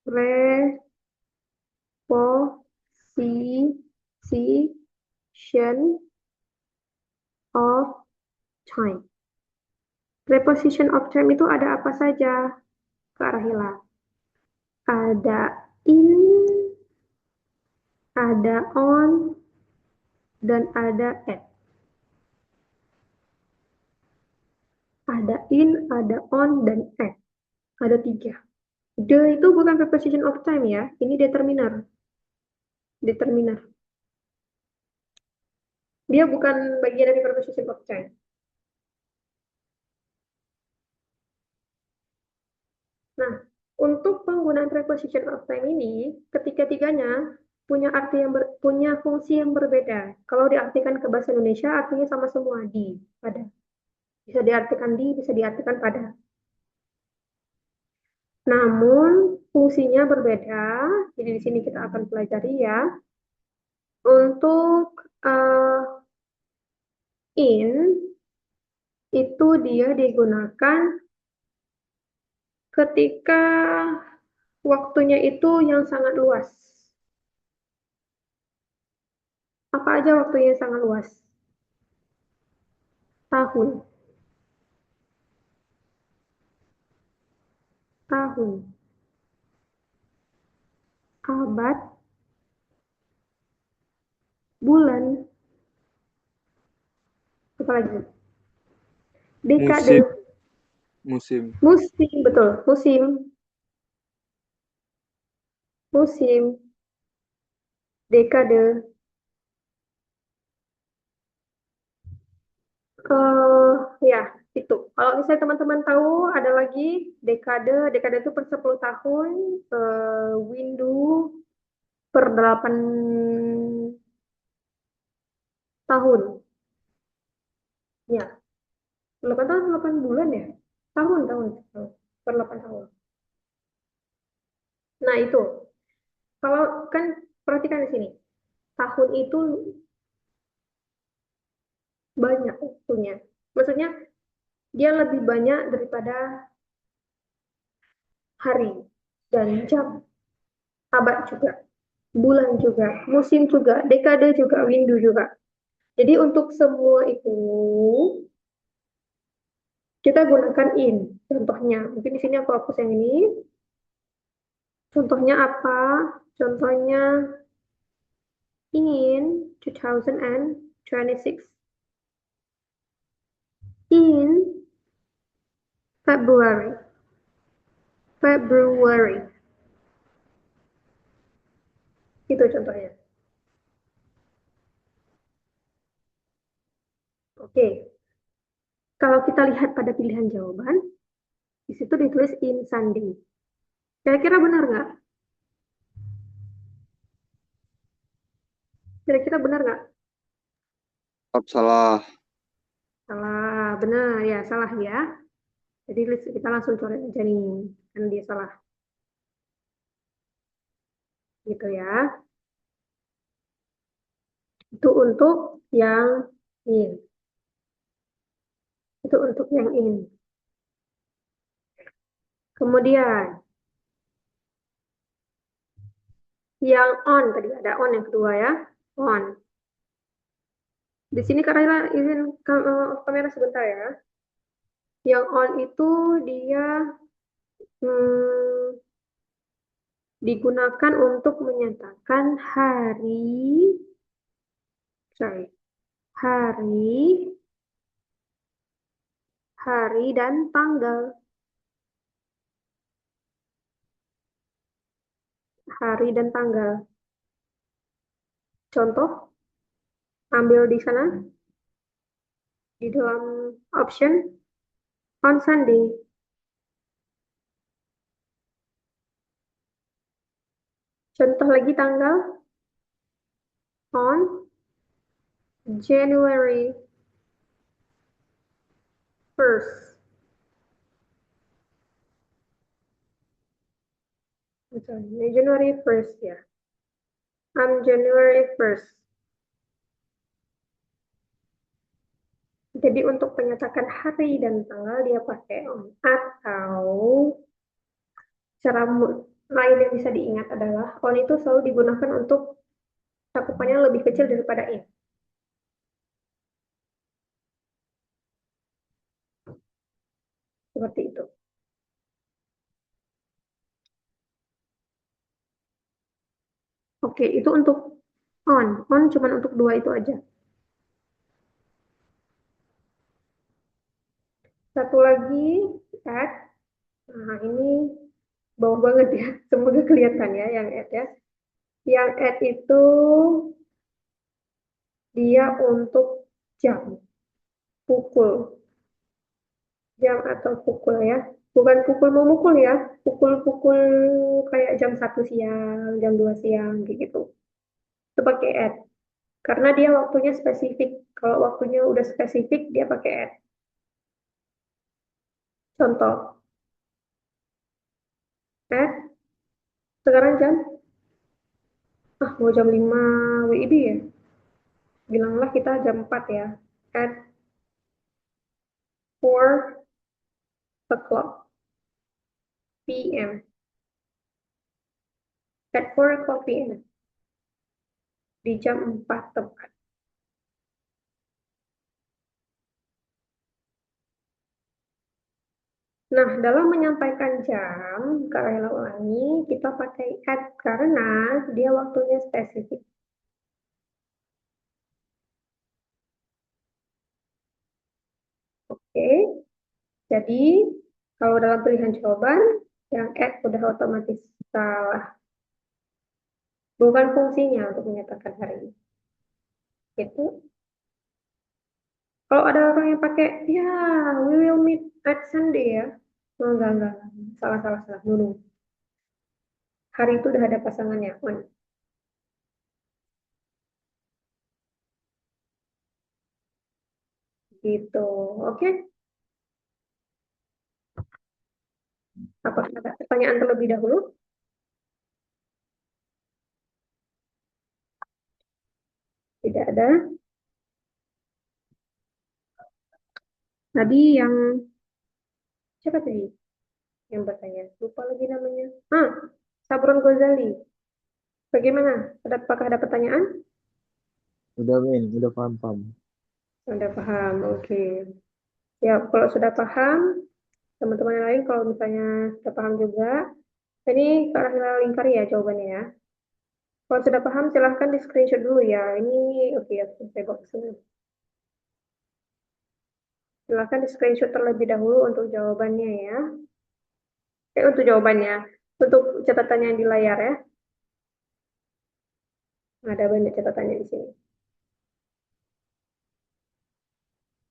Preposition of time. Preposition of time itu ada apa saja? Kak Rahila. Ada in, ada on, dan ada at. Ada in, ada on, dan at. Ada 3. The itu bukan preposition of time ya. Ini determiner. Determiner. Dia bukan bagian dari preposition of time. Nah, untuk penggunaan preposition of time ini, ketiga-tiganya punya fungsi yang berbeda. Kalau diartikan ke bahasa Indonesia, artinya sama semua di, pada. Bisa diartikan di, bisa diartikan pada. Namun, fungsinya berbeda. Jadi di sini kita akan pelajari ya. Untuk in, itu dia digunakan ketika waktunya itu yang sangat luas. Apa aja waktunya yang sangat luas? Tahun. Tahun. Abad. Bulan. Apa lagi? Dekade. Musim. Musim, betul. Musim. Musim. Dekade. Ya, itu. Kalau misalnya teman-teman tahu, ada lagi dekade. Dekade itu per 10 tahun. Windu per 8 tahun. Ya, 8 tahun, 8 bulan ya? Tahun. Per 8 tahun. Nah, itu. Kalau kan, perhatikan di sini. Tahun itu banyak waktunya. Maksudnya, dia lebih banyak daripada hari dan jam. Abad juga. Bulan juga. Musim juga. Dekade juga. Windu juga. Jadi untuk semua itu, kita gunakan in. Contohnya, mungkin di sini aku hapus yang ini. Contohnya apa? Contohnya in 2026. In February. Itu contohnya. Oke. Kalau kita lihat pada pilihan jawaban, di situ ditulis in Sunday. Kira-kira benar nggak? Kira-kira benar nggak? Salah. Salah, benar ya, salah ya. Jadi kita langsung coret aja nih, kan dia salah. Gitu ya. Itu untuk yang in. Itu untuk yang in. Kemudian, yang on tadi ada on yang kedua ya. On. Di sini Kak Raila izin kamera sebentar ya. Yang on itu dia digunakan untuk menyatakan hari, dan tanggal. Hari dan tanggal. Contoh, ambil di sana, di dalam option, on Sunday. Contoh lagi tanggal, on January. 1st. Sorry, January 1st ya. January 1st. Jadi untuk menyatakan hari dan tanggal dia pakai on. Atau cara lain yang bisa diingat adalah on itu selalu digunakan untuk cakupannya lebih kecil daripada in. Seperti itu. Oke, itu untuk on. On cuma untuk dua itu aja. Satu lagi, add. Nah, ini bawah banget ya. Semoga kelihatan ya yang add ya. Yang add itu dia untuk jam, pukul. Jam atau pukul ya. Bukan pukul memukul ya. Pukul-pukul kayak jam 1 siang, jam 2 siang gitu. Itu pakai add. Karena dia waktunya spesifik. Kalau waktunya udah spesifik, dia pakai add. Contoh. Add. Sekarang jam. Mau jam 5 WIB ya. Bilanglah kita jam 4 ya. At 4 o'clock p.m. At 4 o'clock p.m. Di jam 4 tepat. Nah, dalam menyampaikan jam, Kak Lela ulangi, kita pakai at karena dia waktunya spesifik. Oke, jadi kalau dalam pilihan jawaban, yang at udah otomatis salah. Bukan fungsinya untuk menyatakan hari ini. Itu. Kalau ada orang yang pakai, ya, we will meet at Sunday ya. Oh, enggak. Salah. Dulu. Hari itu udah ada pasangannya, on. Gitu, oke? Apakah ada pertanyaan terlebih dahulu? Tidak ada. Tadi yang siapa tadi yang bertanya? Lupa lagi namanya. Sabron Ghazali. Bagaimana? Apakah ada pertanyaan? Udah, Min. Udah paham. Sudah paham, oke. Ya, kalau sudah paham, teman-teman yang lain kalau misalnya sudah paham juga, ini ke arah lingkari ya jawabannya ya. Kalau sudah paham, silahkan di screenshot dulu ya. Ini, oke ya, saya bawa ke sini. Silahkan di screenshot terlebih dahulu untuk jawabannya ya. Untuk jawabannya. Untuk catatannya di layar ya. Ada banyak catatannya di sini.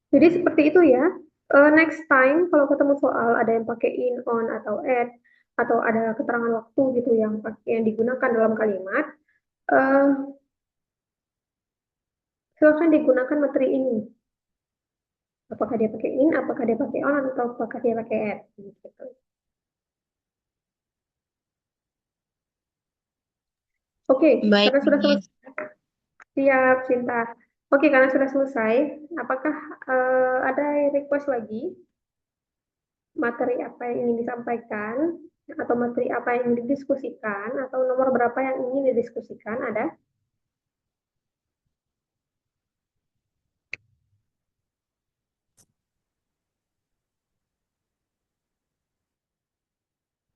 Jadi seperti itu ya. Next time kalau ketemu soal ada yang pakai in, on, atau add, atau ada keterangan waktu gitu yang digunakan dalam kalimat, uh, silahkan digunakan materi ini. Apakah dia pakai in, apakah dia pakai on, atau apakah dia pakai add. Gitu. Oke, Baik, karena sudah Miss. selesai. Siap, Cinta. Oke, karena sudah selesai, apakah ada request lagi? Materi apa yang ingin disampaikan? Atau materi apa yang ingin didiskusikan? Atau nomor berapa yang ingin didiskusikan? Ada?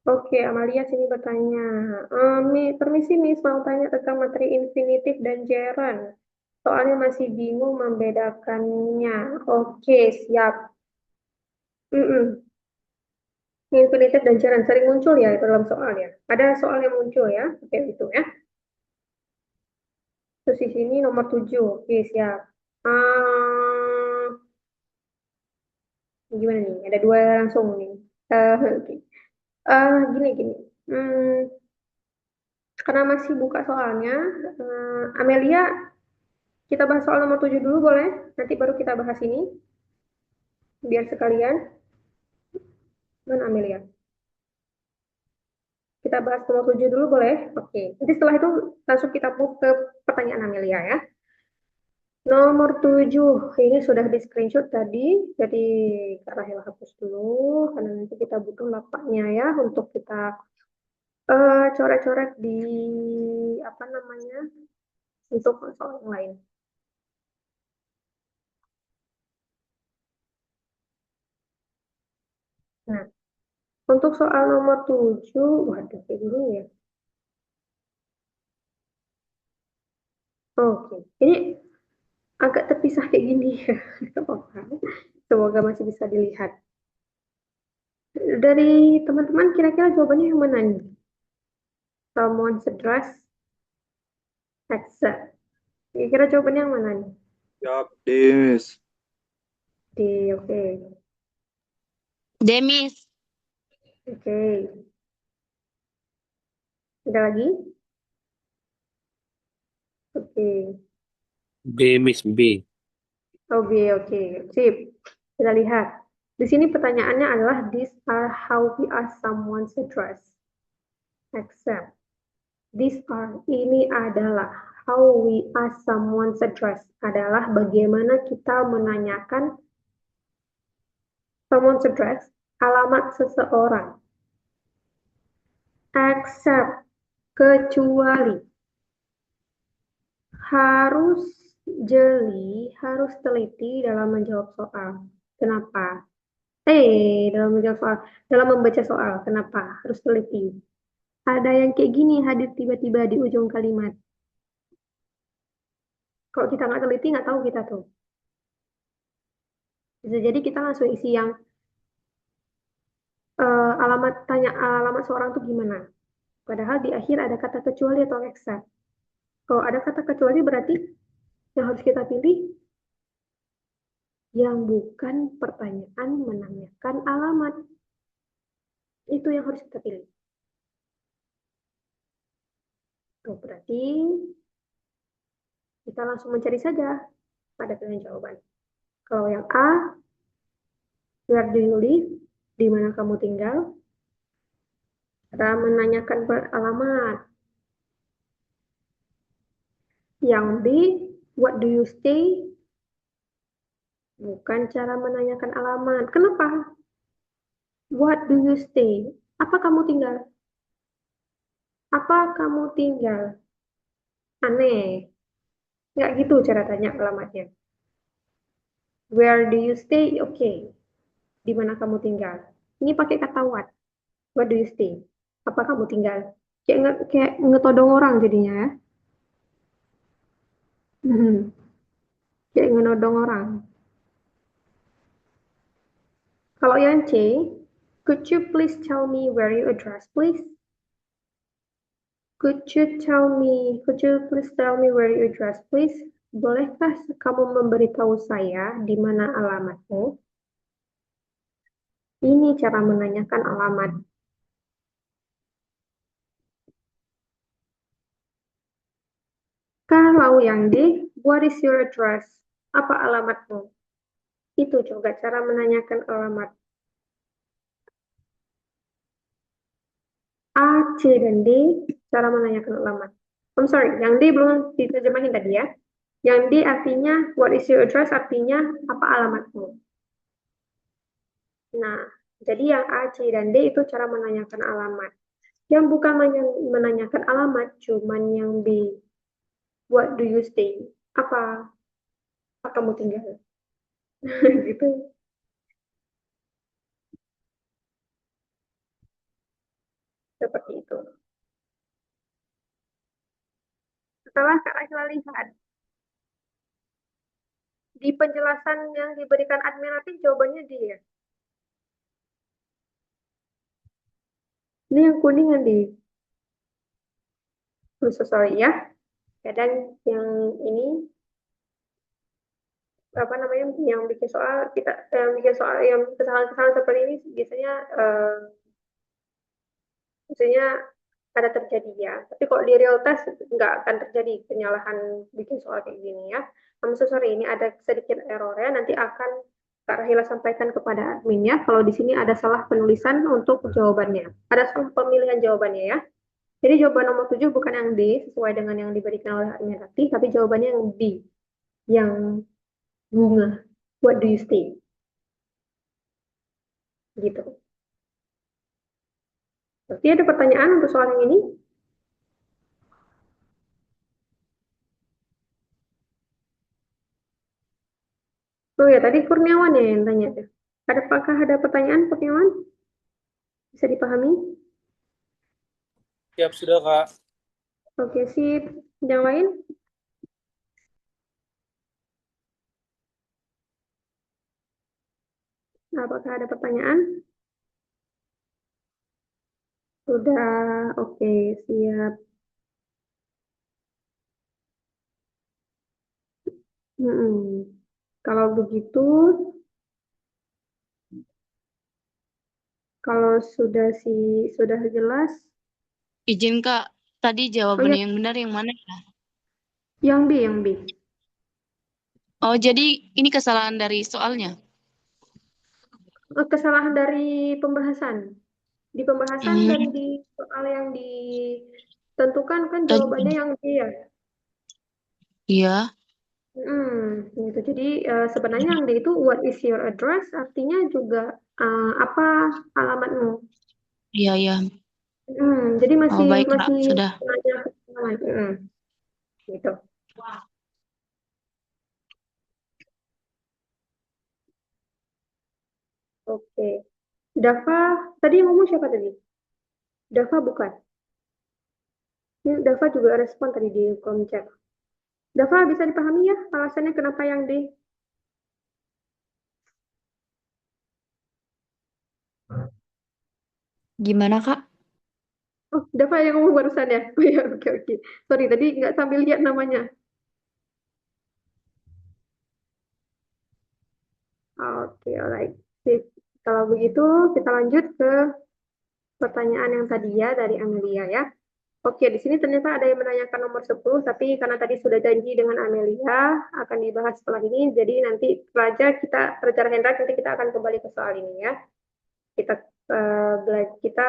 Oke, Amalia sini bertanya. Permisi, Miss, mau tanya tentang materi infinitif dan gerund. Soalnya masih bingung membedakannya. Oke, siap. Infinitif dan gerund sering muncul ya itu dalam soal ya. Ada soal yang muncul ya. Oke, itu ya. Terus di sini nomor 7. Oke, siap. Gimana nih? Ada dua langsung nih. Oke. Gini. Hmm, karena masih buka soalnya, Amelia, kita bahas soal nomor 7 dulu boleh? Nanti baru kita bahas ini. Biar sekalian. Mana Amelia? Kita bahas nomor 7 dulu boleh? Oke. Nanti setelah itu langsung kita move ke pertanyaan Amelia ya. Nomor 7. Ini sudah di screenshot tadi. Jadi Kak Rahel hapus dulu. Karena nanti kita butuh lapaknya ya. Untuk kita coret-coret di apa namanya? Untuk soal yang lain. Nah, untuk soal nomor 7. Waduh, kayak gini ya. Oke. Ini agak terpisah kayak gini ya. Gak apa-apa. Semoga masih bisa dilihat. Dari teman-teman kira-kira jawabannya yang mana nih? Someone's dress, headset. Kira-kira jawabannya yang mana nih? Jawab D, Miss. Oke. Demis. Oke. Ada lagi? Oke. B, Miss. B. Oke, oke. Sip. Kita lihat. Di sini pertanyaannya adalah these are how we ask someone's dress. Except. These are, ini adalah how we ask someone's dress. Adalah bagaimana kita menanyakan someone's dress, alamat seseorang. Except, kecuali. Harus jeli, harus teliti dalam menjawab soal. Kenapa? Dalam menjawab soal, dalam membaca soal. Kenapa? Harus teliti. Ada yang kayak gini hadir tiba-tiba di ujung kalimat. Kalau kita nggak teliti, nggak tahu kita tuh. Bisa jadi kita langsung isi yang alamat seorang tuh gimana. Padahal di akhir ada kata kecuali atau except. Kalau ada kata kecuali berarti yang harus kita pilih yang bukan pertanyaan menanyakan alamat. Itu yang harus kita pilih. Tuh, berarti kita langsung mencari saja pada pilihan jawaban. Kalau yang A, where do you live? Di mana kamu tinggal? Cara menanyakan alamat. Yang B, what do you stay? Bukan cara menanyakan alamat. Kenapa? What do you stay? Apa kamu tinggal? Apa kamu tinggal? Aneh. Nggak gitu cara tanya alamatnya. Where do you stay? Oke. Di mana kamu tinggal? Ini pakai kata what. What do you stay? Apa kamu tinggal? Kayak ngetodong orang jadinya ya. Kayak ngenodong orang. Kalau yang C, could you please tell me where you address, please? Could you please tell me where you address, please? Bolehkah kamu memberitahu saya di mana alamatmu? Ini cara menanyakan alamat. Kalau yang D, what is your address? Apa alamatmu? Itu juga cara menanyakan alamat. A, C, dan D, cara menanyakan alamat. I'm sorry, yang D belum diterjemahin tadi ya. Yang D artinya, what is your address artinya, apa alamatmu. Nah, jadi yang A, C, dan D itu cara menanyakan alamat. Yang bukan menanyakan alamat, cuman yang B, what do you stay? Apa kamu tinggal? Gitu. Seperti itu. Setelah Kak Raihla lihat, di penjelasan yang diberikan admin nanti jawabannya dia. Ini yang kuning yang di. Sorry ya. Kadang yang ini apa namanya yang bikin soal yang kesalahan-kesalahan seperti ini biasanya maksudnya ada terjadi ya. Tapi kalau di real test nggak akan terjadi penyalahan bikin soal kayak gini ya. Sorry, ini ada sedikit error ya. Nanti akan Kak Rahila sampaikan kepada admin ya, kalau di sini ada salah penulisan untuk jawabannya. Ada salah pemilihan jawabannya ya. Jadi jawaban nomor 7 bukan yang D, sesuai dengan yang diberikan oleh admin tadi, tapi jawabannya yang D, yang bunga. What do you think? Gitu. Berarti ada pertanyaan untuk soal yang ini? Oh ya, tadi Kurniawan ya yang tanya. Apakah ada pertanyaan Kurniawan? Bisa dipahami? Siap, sudah, Kak. Oke, sip. Yang lain? Apakah ada pertanyaan? Sudah, oke, siap. Mm-mm. Kalau begitu, kalau sudah jelas, Izin Kak, tadi oh jawaban ya, yang benar yang mana ya? yang B, yang B. Oh, jadi ini kesalahan dari soalnya. Kesalahan dari pembahasan. Di pembahasan dan Hmm, di soal yang ditentukan kan jawabannya tadi yang B ya. iya, Gitu. Jadi sebenarnya yang D itu what is your address artinya juga apa alamatmu. iya, iya. Jadi Oh, masih baik Kak, masih sudah. nanya ke alamat. Gitu. Oke. Dava, tadi yang ngomong siapa tadi? Dava bukan. Ini Dava juga respon tadi di kolom chat. Dava bisa dipahami ya alasannya kenapa yang D? Gimana, Kak? Oh, Dava yang ngomong barusan ya? Oh ya, oke, oke. Sorry, tadi nggak sambil lihat namanya. Oke, alright. Sip. Kalau begitu, kita lanjut ke pertanyaan yang tadi ya dari Amelia ya. Oke, di sini ternyata ada yang menanyakan nomor 10, tapi karena tadi sudah janji dengan Amelia, akan dibahas setelah ini, jadi nanti pelajar kita, secara Hendra, nanti kita akan kembali ke soal ini ya. Kita kita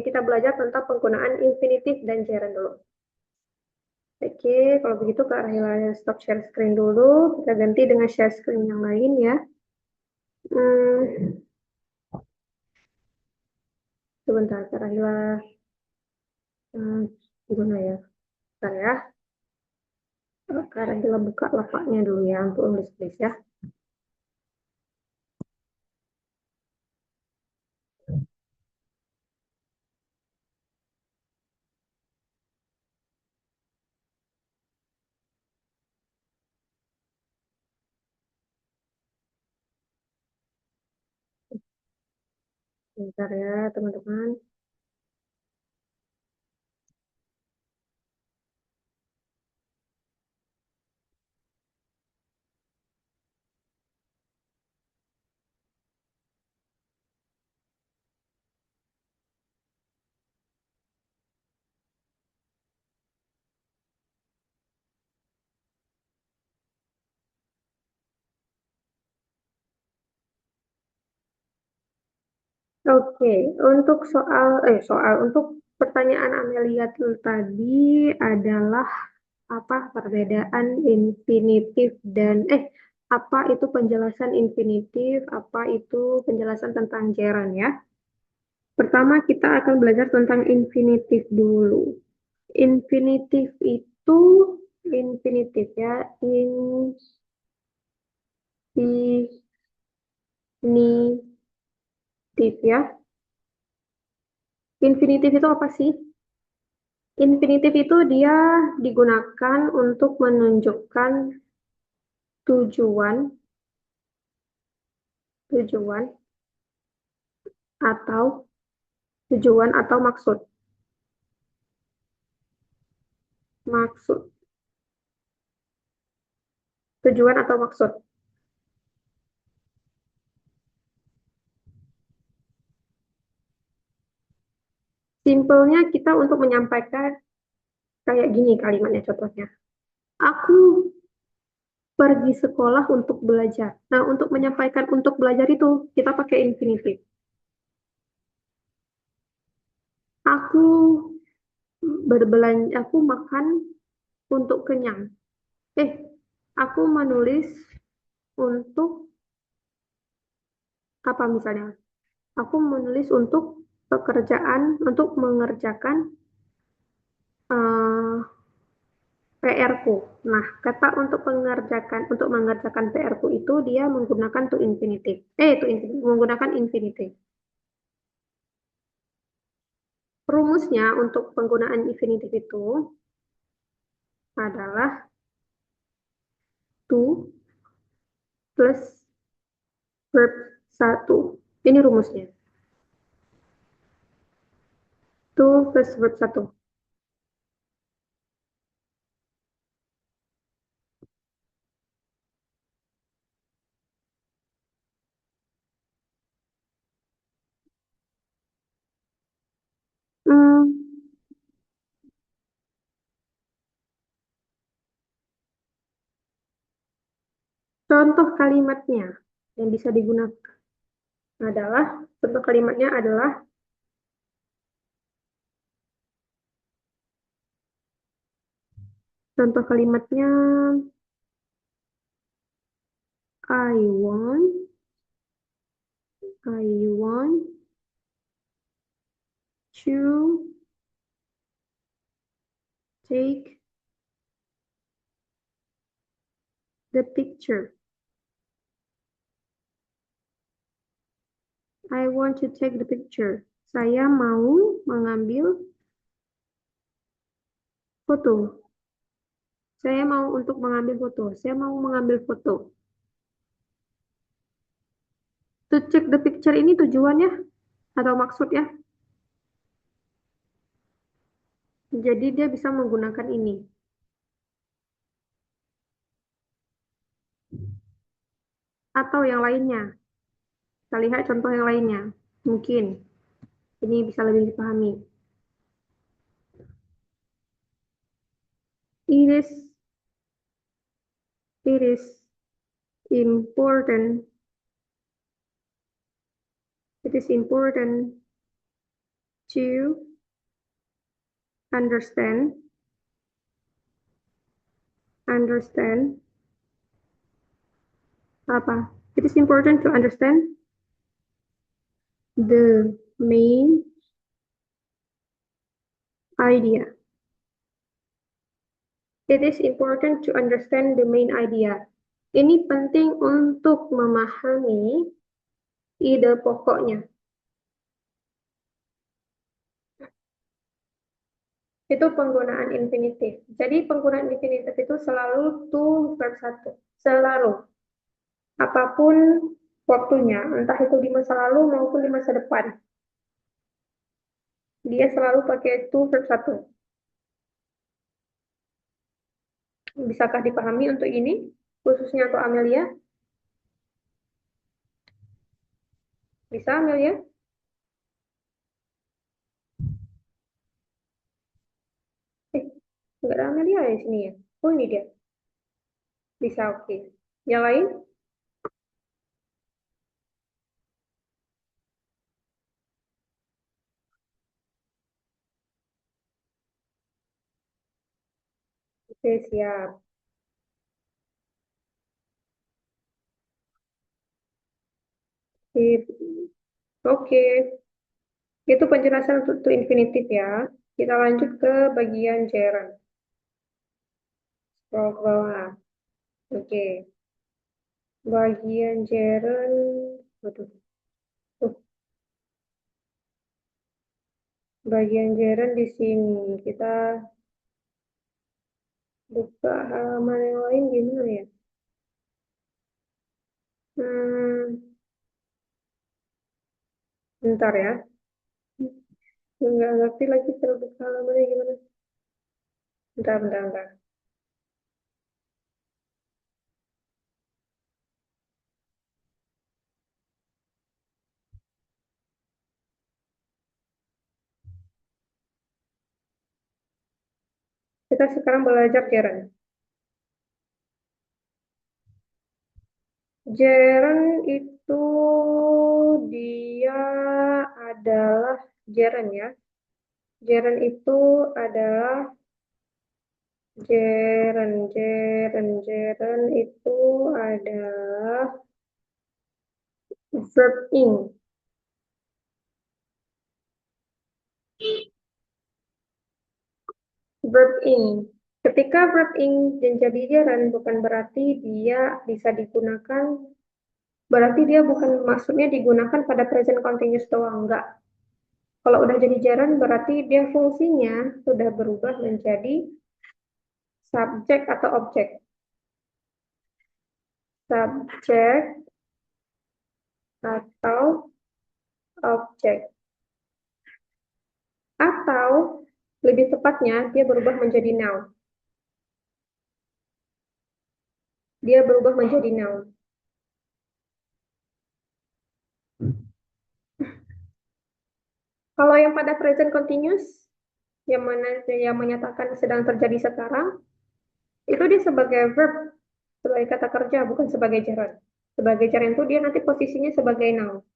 kita belajar tentang penggunaan infinitif dan gerund dulu. Oke, kalau begitu Kak Rahila stop share screen dulu, kita ganti dengan share screen yang lain ya. Hmm, sebentar, Kak Rahila. Gimana ya? Bentar ya. Kak Rahila buka lapaknya dulu ya untuk nulis tulis ya. Bentar ya, teman-teman. Oke, untuk untuk pertanyaan Amelia tadi adalah apa perbedaan infinitif dan apa itu penjelasan infinitif, apa itu penjelasan tentang gerund ya. Pertama kita akan belajar tentang infinitif dulu. Infinitif itu infinitif ya, infinitif ya. Infinitif itu apa sih? Infinitif itu dia digunakan untuk menunjukkan tujuan, tujuan atau maksud, maksud, tujuan atau maksud. Simpelnya kita untuk menyampaikan kayak gini kalimatnya contohnya. Aku pergi sekolah untuk belajar. Nah, untuk menyampaikan untuk belajar itu kita pakai infinitif. Aku berbelanja, aku makan untuk kenyang. Eh, aku menulis untuk apa misalnya? Aku menulis untuk pekerjaan, untuk mengerjakan PR-ku. Nah, kata untuk mengerjakan PR-ku itu dia menggunakan to infinitive. Menggunakan infinitive. Rumusnya untuk penggunaan infinitive itu adalah to plus verb satu. Ini rumusnya. To plus verb satu. Hmm, contoh kalimatnya yang bisa digunakan adalah contoh kalimatnya adalah contoh kalimatnya I want to take the picture. I want to take the picture. Saya mau mengambil foto. Saya mau untuk mengambil foto. Saya mau mengambil foto. To check the picture ini tujuannya atau maksudnya. Jadi dia bisa menggunakan ini. Atau yang lainnya. Kita lihat contoh yang lainnya. Mungkin ini bisa lebih dipahami. It is it is important. It is important to understand apa? It is important to understand the main idea. It is important to understand the main idea. Ini penting untuk memahami ide pokoknya. Itu penggunaan infinitif. Jadi penggunaan infinitif itu selalu to verb satu. Selalu. Apapun waktunya, entah itu di masa lalu maupun di masa depan. Dia selalu pakai to verb satu. Bisakah dipahami untuk ini? Khususnya untuk Amelia? Bisa Amelia? Nggak ada Amelia ya di sini ya? Oh ini dia. Bisa oke. Yang lain? Oke siap. Sip. Oke. Itu penjelasan untuk to infinitif ya. Kita lanjut ke bagian gerund. Scroll ke bawah. Oke. Bagian gerund. Waduh. Tuh, bagian gerund di sini. Kita buka halaman yang lain gimana ya? Hmm, bentar ya. Nggak ngerti lagi cara buka halamannya gimana. Bentar, bentar, bentar. Kita sekarang belajar gerund. Gerund itu dia adalah gerund ya. Gerund itu adalah gerund itu adalah verb ing. Verb ing. Ketika verb ing menjadi gerund bukan berarti dia bisa digunakan, berarti dia bukan maksudnya digunakan pada present continuous doang, enggak. Kalau udah jadi gerund berarti dia fungsinya sudah berubah menjadi subjek atau objek. Subjek atau objek. Atau lebih tepatnya dia berubah menjadi noun. Dia berubah menjadi noun. Kalau yang pada present continuous, yang menyatakan sedang terjadi sekarang, itu dia sebagai verb, sebagai kata kerja, bukan sebagai gerund. Sebagai gerund itu dia nanti posisinya sebagai noun.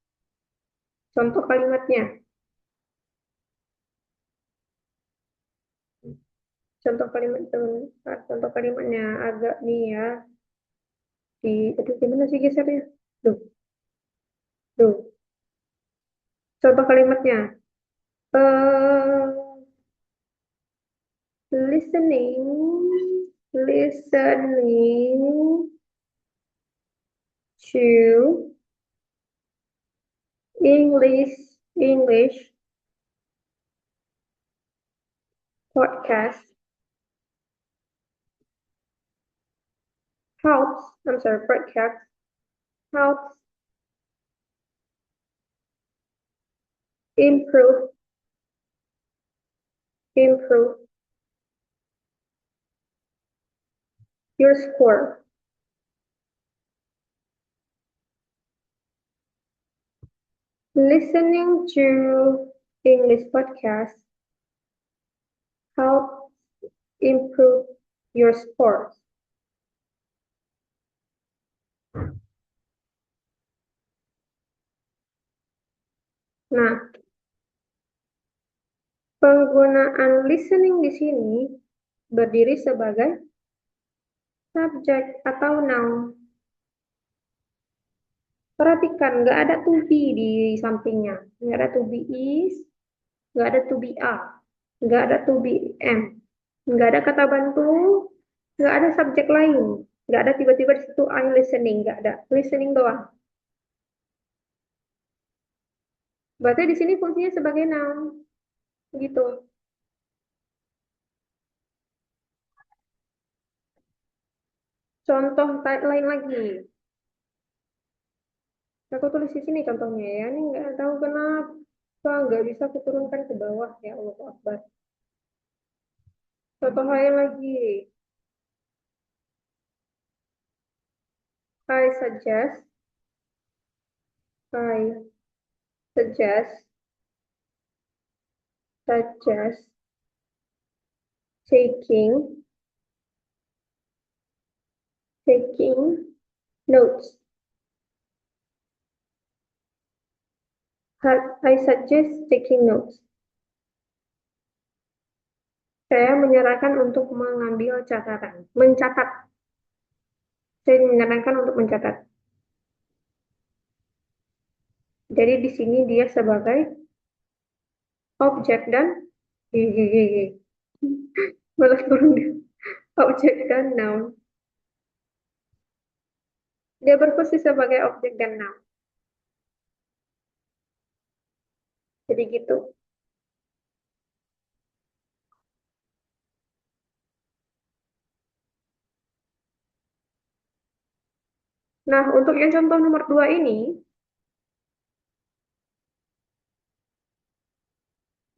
Contoh kalimatnya. Contoh kalimatnya agak nih ya. Aduh, gimana sih gesernya? Duh, duh. Contoh kalimatnya. Eh, listening to English podcast podcast helps improve your score. Listening to English podcast helps improve your score. Nah, penggunaan listening di sini berdiri sebagai subjek atau noun. Perhatikan, nggak ada to be di sampingnya. Nggak ada to be is, nggak ada to be are, nggak ada to be am. Nggak ada kata bantu, nggak ada subjek lain. Nggak ada tiba-tiba di situ I'm listening, nggak ada. Listening doang. Berarti di sini fungsinya sebagai noun. Gitu. Contoh lain lagi. Aku tulis di sini contohnya ya. Ini nggak tahu kenapa nggak bisa aku turunkan ke bawah ya Allah Akbar. Contoh lain lagi. I suggest, I suggest, taking notes. I suggest taking notes. Saya menyarankan untuk mengambil catatan, mencatat. Saya menyarankan untuk mencatat. Jadi di sini dia sebagai objek dan malah turun dia. Objek dan noun. Dia berfungsi sebagai objek dan noun. Jadi gitu. Nah, untuk yang contoh nomor 2 ini,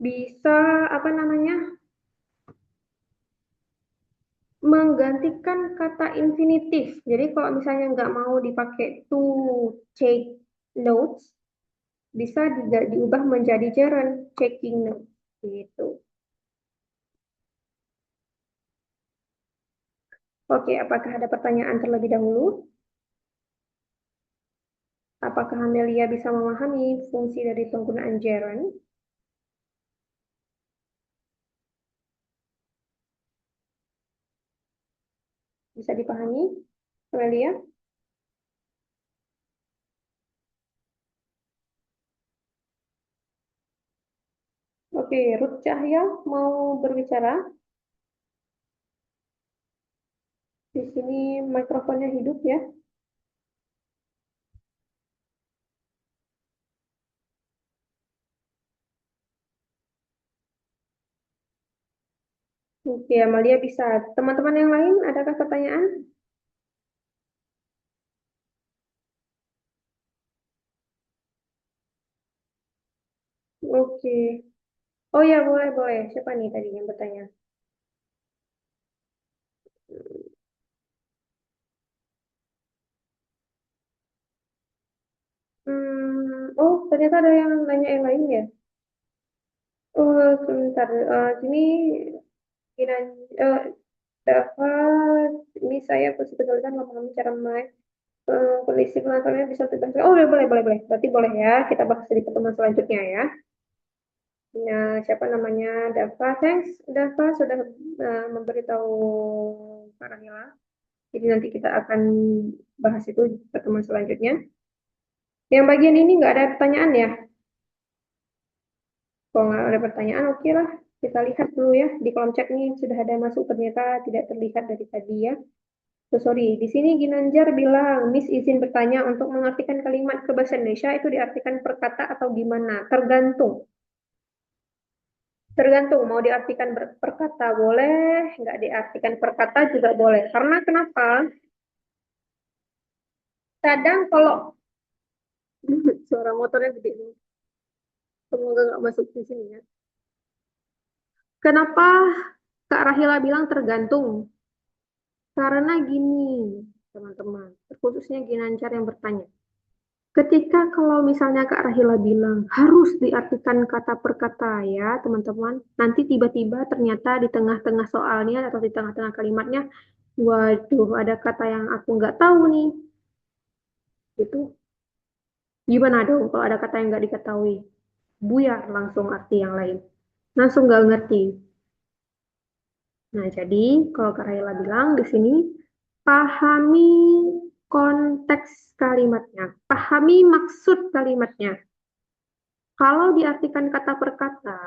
bisa apa namanya, menggantikan kata infinitif. Jadi kalau misalnya nggak mau dipakai to take notes, bisa diubah menjadi gerund taking notes. Gitu. Oke, apakah ada pertanyaan terlebih dahulu? Apakah Amelia bisa memahami fungsi dari penggunaan gerund? Bisa dipahami, Amelia? Oke, Ruth Cahya mau berbicara. Di sini mikrofonnya hidup ya. Oke, Amalia bisa. Teman-teman yang lain, adakah pertanyaan? Oke. Oh ya, boleh, boleh. Siapa nih tadi yang bertanya? Oh, ternyata ada yang nanya yang lain ya. Oh, sebentar. Sini, Ginan, eh, dapat, ini saya kesulitan memahami cara main. Kondisi penontonnya bisa tergantung. Oh, boleh, boleh, boleh, boleh. Berarti boleh ya. Kita bahas di pertemuan selanjutnya ya. Ya, siapa namanya? Dava. Thanks, Dava sudah memberitahu Kak Rahila. Jadi nanti kita akan bahas itu di pertemuan selanjutnya. Yang bagian ini nggak ada pertanyaan ya? Kalau nggak ada pertanyaan, oke lah. Kita lihat dulu ya. Di kolom chat nih sudah ada masuk, ternyata tidak terlihat dari tadi ya. So, sorry, di sini Ginanjar bilang, Miss izin bertanya untuk mengartikan kalimat ke bahasa Indonesia itu diartikan per kata atau gimana? Tergantung. Tergantung, mau diartikan per kata boleh, nggak diartikan per kata juga boleh. Karena kenapa? Kadang kalau suara motornya gede nih, semoga nggak masuk di sini ya. Kenapa Kak Rahila bilang tergantung? Karena gini, teman-teman, khususnya Ginanjar yang bertanya. Ketika kalau misalnya Kak Rahila bilang harus diartikan kata per kata ya teman-teman, nanti tiba-tiba ternyata di tengah-tengah soalnya atau di tengah-tengah kalimatnya, waduh ada kata yang aku nggak tahu nih, itu gimana dong kalau ada kata yang nggak diketahui? Buyar langsung arti yang lain, langsung nggak ngerti. Nah jadi kalau Kak Rahila bilang di sini, pahami konteks kalimatnya, pahami maksud kalimatnya. Kalau diartikan kata per kata,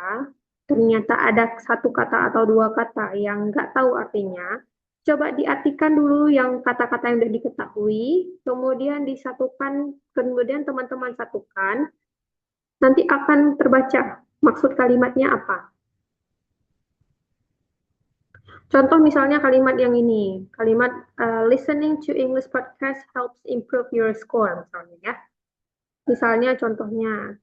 ternyata ada satu kata atau dua kata yang nggak tahu artinya, coba diartikan dulu yang kata-kata yang sudah diketahui, kemudian disatukan, kemudian teman-teman satukan, nanti akan terbaca maksud kalimatnya apa. Contoh misalnya kalimat yang ini, kalimat listening to English podcast helps improve your score, misalnya ya. Misalnya contohnya,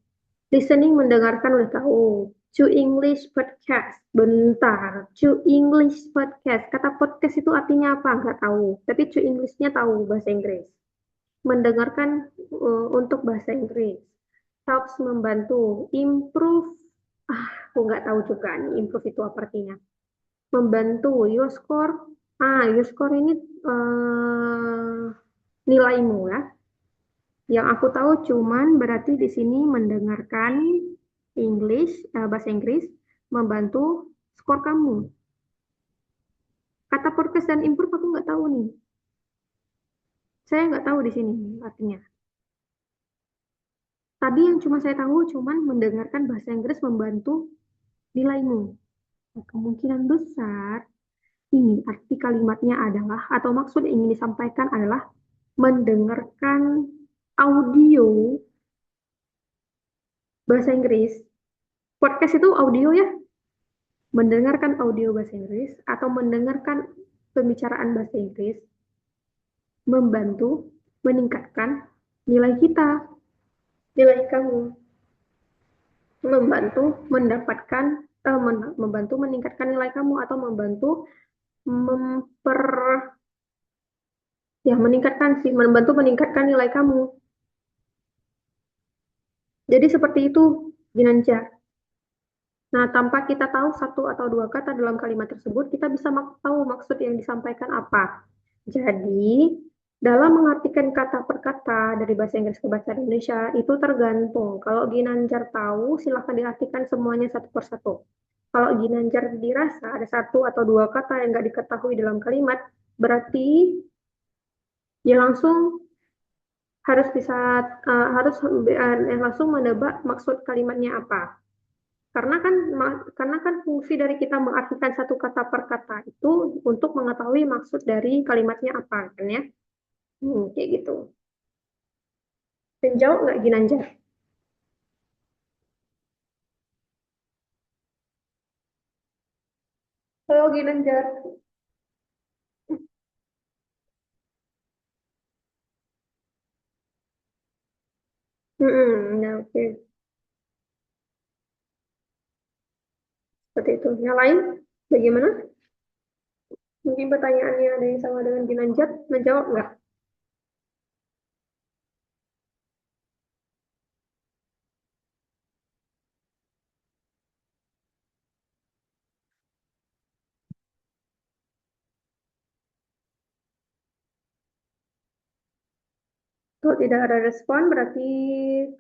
listening mendengarkan udah tahu. To English podcast. Bentar. To English podcast. Kata podcast itu artinya apa? Nggak tahu. Tapi to English-nya tahu bahasa Inggris. Mendengarkan untuk bahasa Inggris. Helps membantu. Improve. Aku nggak tahu juga nih improve itu apa artinya. Membantu. Your score. Your score ini nilaimu ya. Yang aku tahu cuman berarti di sini mendengarkan bahasa Inggris, membantu skor kamu. Kata podcast dan improve aku nggak tahu nih. Saya nggak tahu di sini artinya. Tadi yang cuma saya tahu cuman mendengarkan bahasa Inggris membantu nilaimu. Nah, kemungkinan besar ini arti kalimatnya adalah atau maksud yang ingin disampaikan adalah mendengarkan audio bahasa Inggris. Podcast itu audio ya, mendengarkan audio bahasa Inggris atau mendengarkan pembicaraan bahasa Inggris membantu meningkatkan nilai kita, nilai kamu, membantu mendapatkan, membantu meningkatkan nilai kamu atau membantu membantu meningkatkan nilai kamu. Jadi seperti itu, Ginanjar. Nah, tanpa kita tahu satu atau dua kata dalam kalimat tersebut, kita bisa tahu maksud yang disampaikan apa. Jadi, Dalam mengartikan kata per kata dari bahasa Inggris ke bahasa Indonesia itu tergantung. Kalau Ginanjar tahu, silahkan diartikan semuanya satu persatu. Kalau Ginanjar dirasa ada satu atau dua kata yang nggak diketahui dalam kalimat, berarti ya langsung harus bisa langsung menebak maksud kalimatnya apa. Karena kan fungsi dari kita mengartikan satu kata per kata itu untuk mengetahui maksud dari kalimatnya apa, kan ya? Kayak gitu. Menjawab nggak Ginanjar? Halo Ginanjar. Ya, oke. Seperti itu. Yang lain, bagaimana? Mungkin pertanyaannya ada yang sama dengan Ginanjar. Menjawab nggak? Kalau tidak ada respon, berarti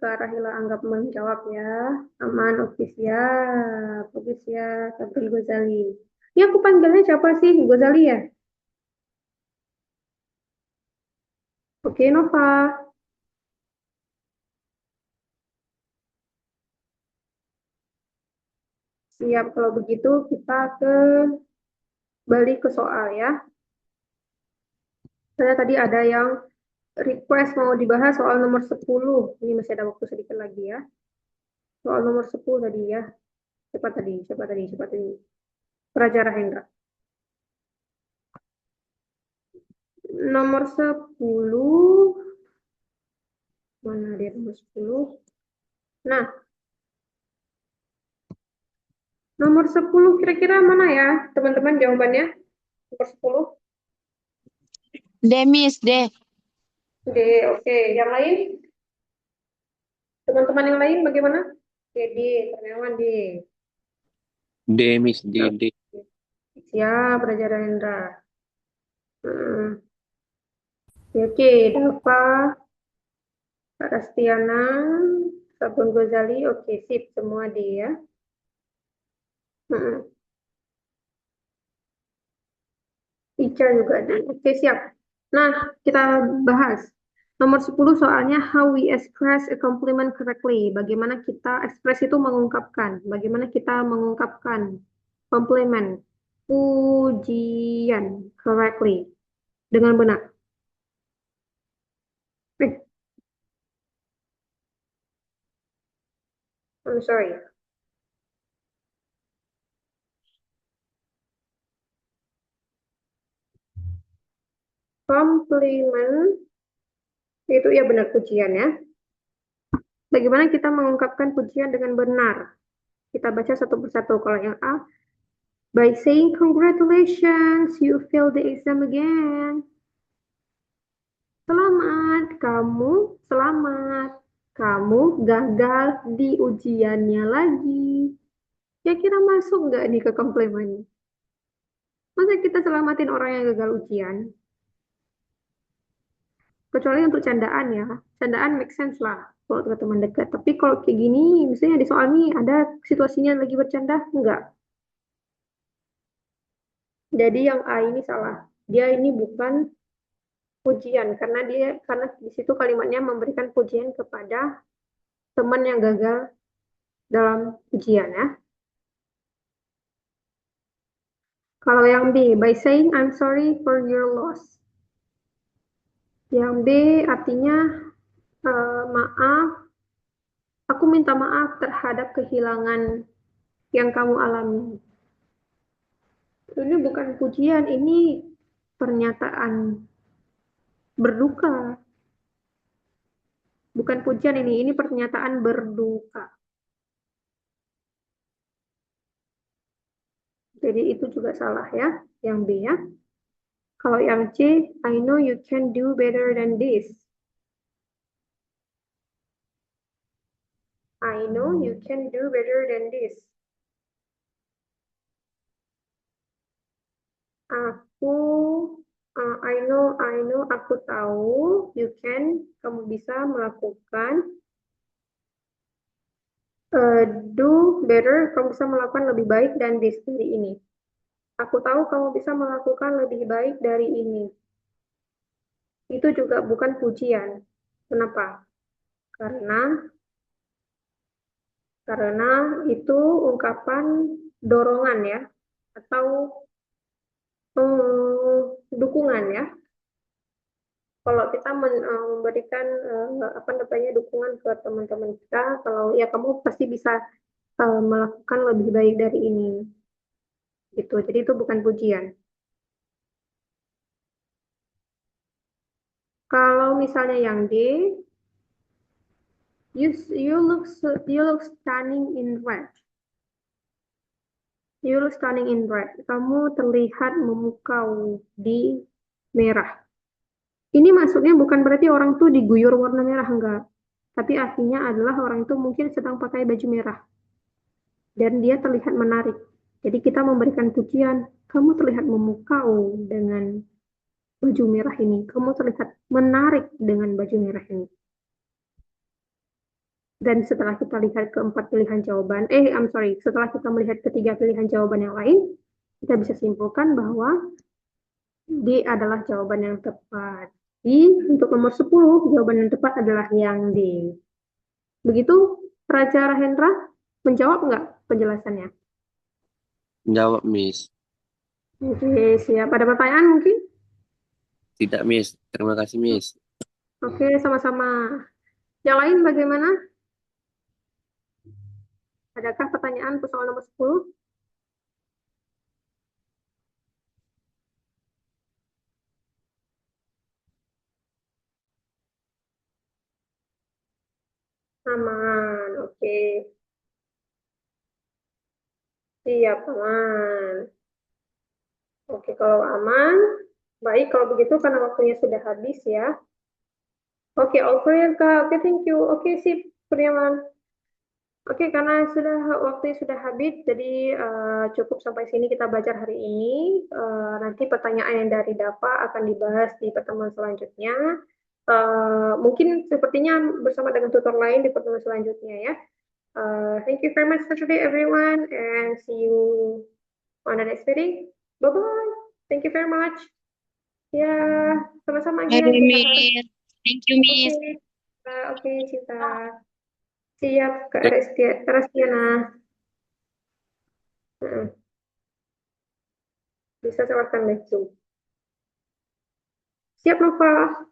Kak Rahila anggap menjawab ya. Aman, oke siap. Oke siap, Sabrul Ghazali. Ini aku panggilnya siapa sih? Ghazali ya? Oke, Nova. Siap, kalau begitu kita balik ke soal ya. Saya tadi ada yang request mau dibahas soal nomor 10. Ini masih ada waktu sedikit lagi ya. Soal nomor 10 tadi ya. Siapa tadi? Siapa tadi? Siapa tadi? Praja Rahendra. Nomor 10. Mana dia nomor 10? Nah, nomor 10 kira-kira mana ya, teman-teman jawabannya? Nomor 10. D, Miss, D. D, oke. Yang lain? Teman-teman yang lain bagaimana? D, Kurniawan D. D, Miss, D, D. Siap, Praja Rahendra. Hmm. Oke, Dava, Kak Rastiana, Sabun Gozali, oke, sip, semua D ya. Hmm. Ica juga D. Oke, siap. Nah, kita bahas. Nomor 10 soalnya how we express a compliment correctly. Bagaimana kita ekspres itu mengungkapkan. Bagaimana kita mengungkapkan compliment, pujian correctly. Dengan benar. I'm sorry. Compliment itu ya benar pujian ya. Bagaimana kita mengungkapkan pujian dengan benar? Kita baca satu persatu. Kalau yang A, by saying congratulations, you failed the exam again. Selamat, kamu gagal di ujiannya lagi. Kira-kira masuk nggak nih ke komplimennya? Masa kita selamatin orang yang gagal ujian? Kecuali untuk candaan ya. Candaan make sense lah kalau ke teman dekat. Tapi kalau kayak gini, misalnya di soal ini ada situasinya lagi bercanda, enggak. Jadi yang A ini salah. Dia ini bukan pujian karena di situ kalimatnya memberikan pujian kepada teman yang gagal dalam ujian ya. Kalau yang B, by saying I'm sorry for your loss. Yang B artinya maaf, aku minta maaf terhadap kehilangan yang kamu alami. Ini bukan pujian, ini pernyataan berduka. Bukan pujian ini pernyataan berduka. Jadi itu juga salah ya, yang B ya. Kalau yang C, I know you can do better than this. I know you can do better than this. I know, aku tahu, you can, kamu bisa melakukan, do better, kamu bisa melakukan lebih baik dan this dari ini. Aku tahu kamu bisa melakukan lebih baik dari ini. Itu juga bukan pujian. Kenapa? Karena itu ungkapan dorongan ya, atau dukungan ya. Kalau kita memberikan apa namanya dukungan ke teman-teman kita, kalau ya kamu pasti bisa melakukan lebih baik dari ini, gitu. Jadi itu bukan pujian. Kalau misalnya yang D, you look stunning in red. You look stunning in red. Kamu terlihat memukau di merah. Ini maksudnya bukan berarti orang tuh diguyur warna merah, enggak. Tapi artinya adalah orang itu mungkin sedang pakai baju merah. Dan dia terlihat menarik. Jadi kita memberikan pujian, kamu terlihat memukau dengan baju merah ini. Kamu terlihat menarik dengan baju merah ini. Dan setelah kita lihat keempat pilihan jawaban, setelah kita melihat ketiga pilihan jawaban yang lain, kita bisa simpulkan bahwa D adalah jawaban yang tepat. Jadi, untuk nomor 10, jawaban yang tepat adalah yang D. Begitu, Raja Rahendra, menjawab nggak penjelasannya? Jawab, Miss. Oke, siap. Ada pertanyaan mungkin? Tidak, Miss. Terima kasih, Miss. Oke, sama-sama. Yang lain bagaimana? Adakah pertanyaan untuk soal nomor 10? Aman, oke. Siap, aman. Oke, kalau aman, baik. Kalau begitu, karena waktunya sudah habis ya. Oke, all clear, Kak. Oke, thank you. Oke, sip, Kurniawan. Oke, karena waktunya sudah habis, jadi cukup sampai sini kita belajar hari ini. Nanti pertanyaan yang dari DAPA akan dibahas di pertemuan selanjutnya. Mungkin sepertinya bersama dengan tutor lain di pertemuan selanjutnya ya. Thank you very much for today, everyone, and see you on the next meeting. Bye-bye. Thank you very much. Ya, sama-sama aja. Bye, Miss. Thank you, Miss. Oke, Cinta. Siap, Kak Rastiana. Bisa silahkan deh, Zoom. Siap, Nova.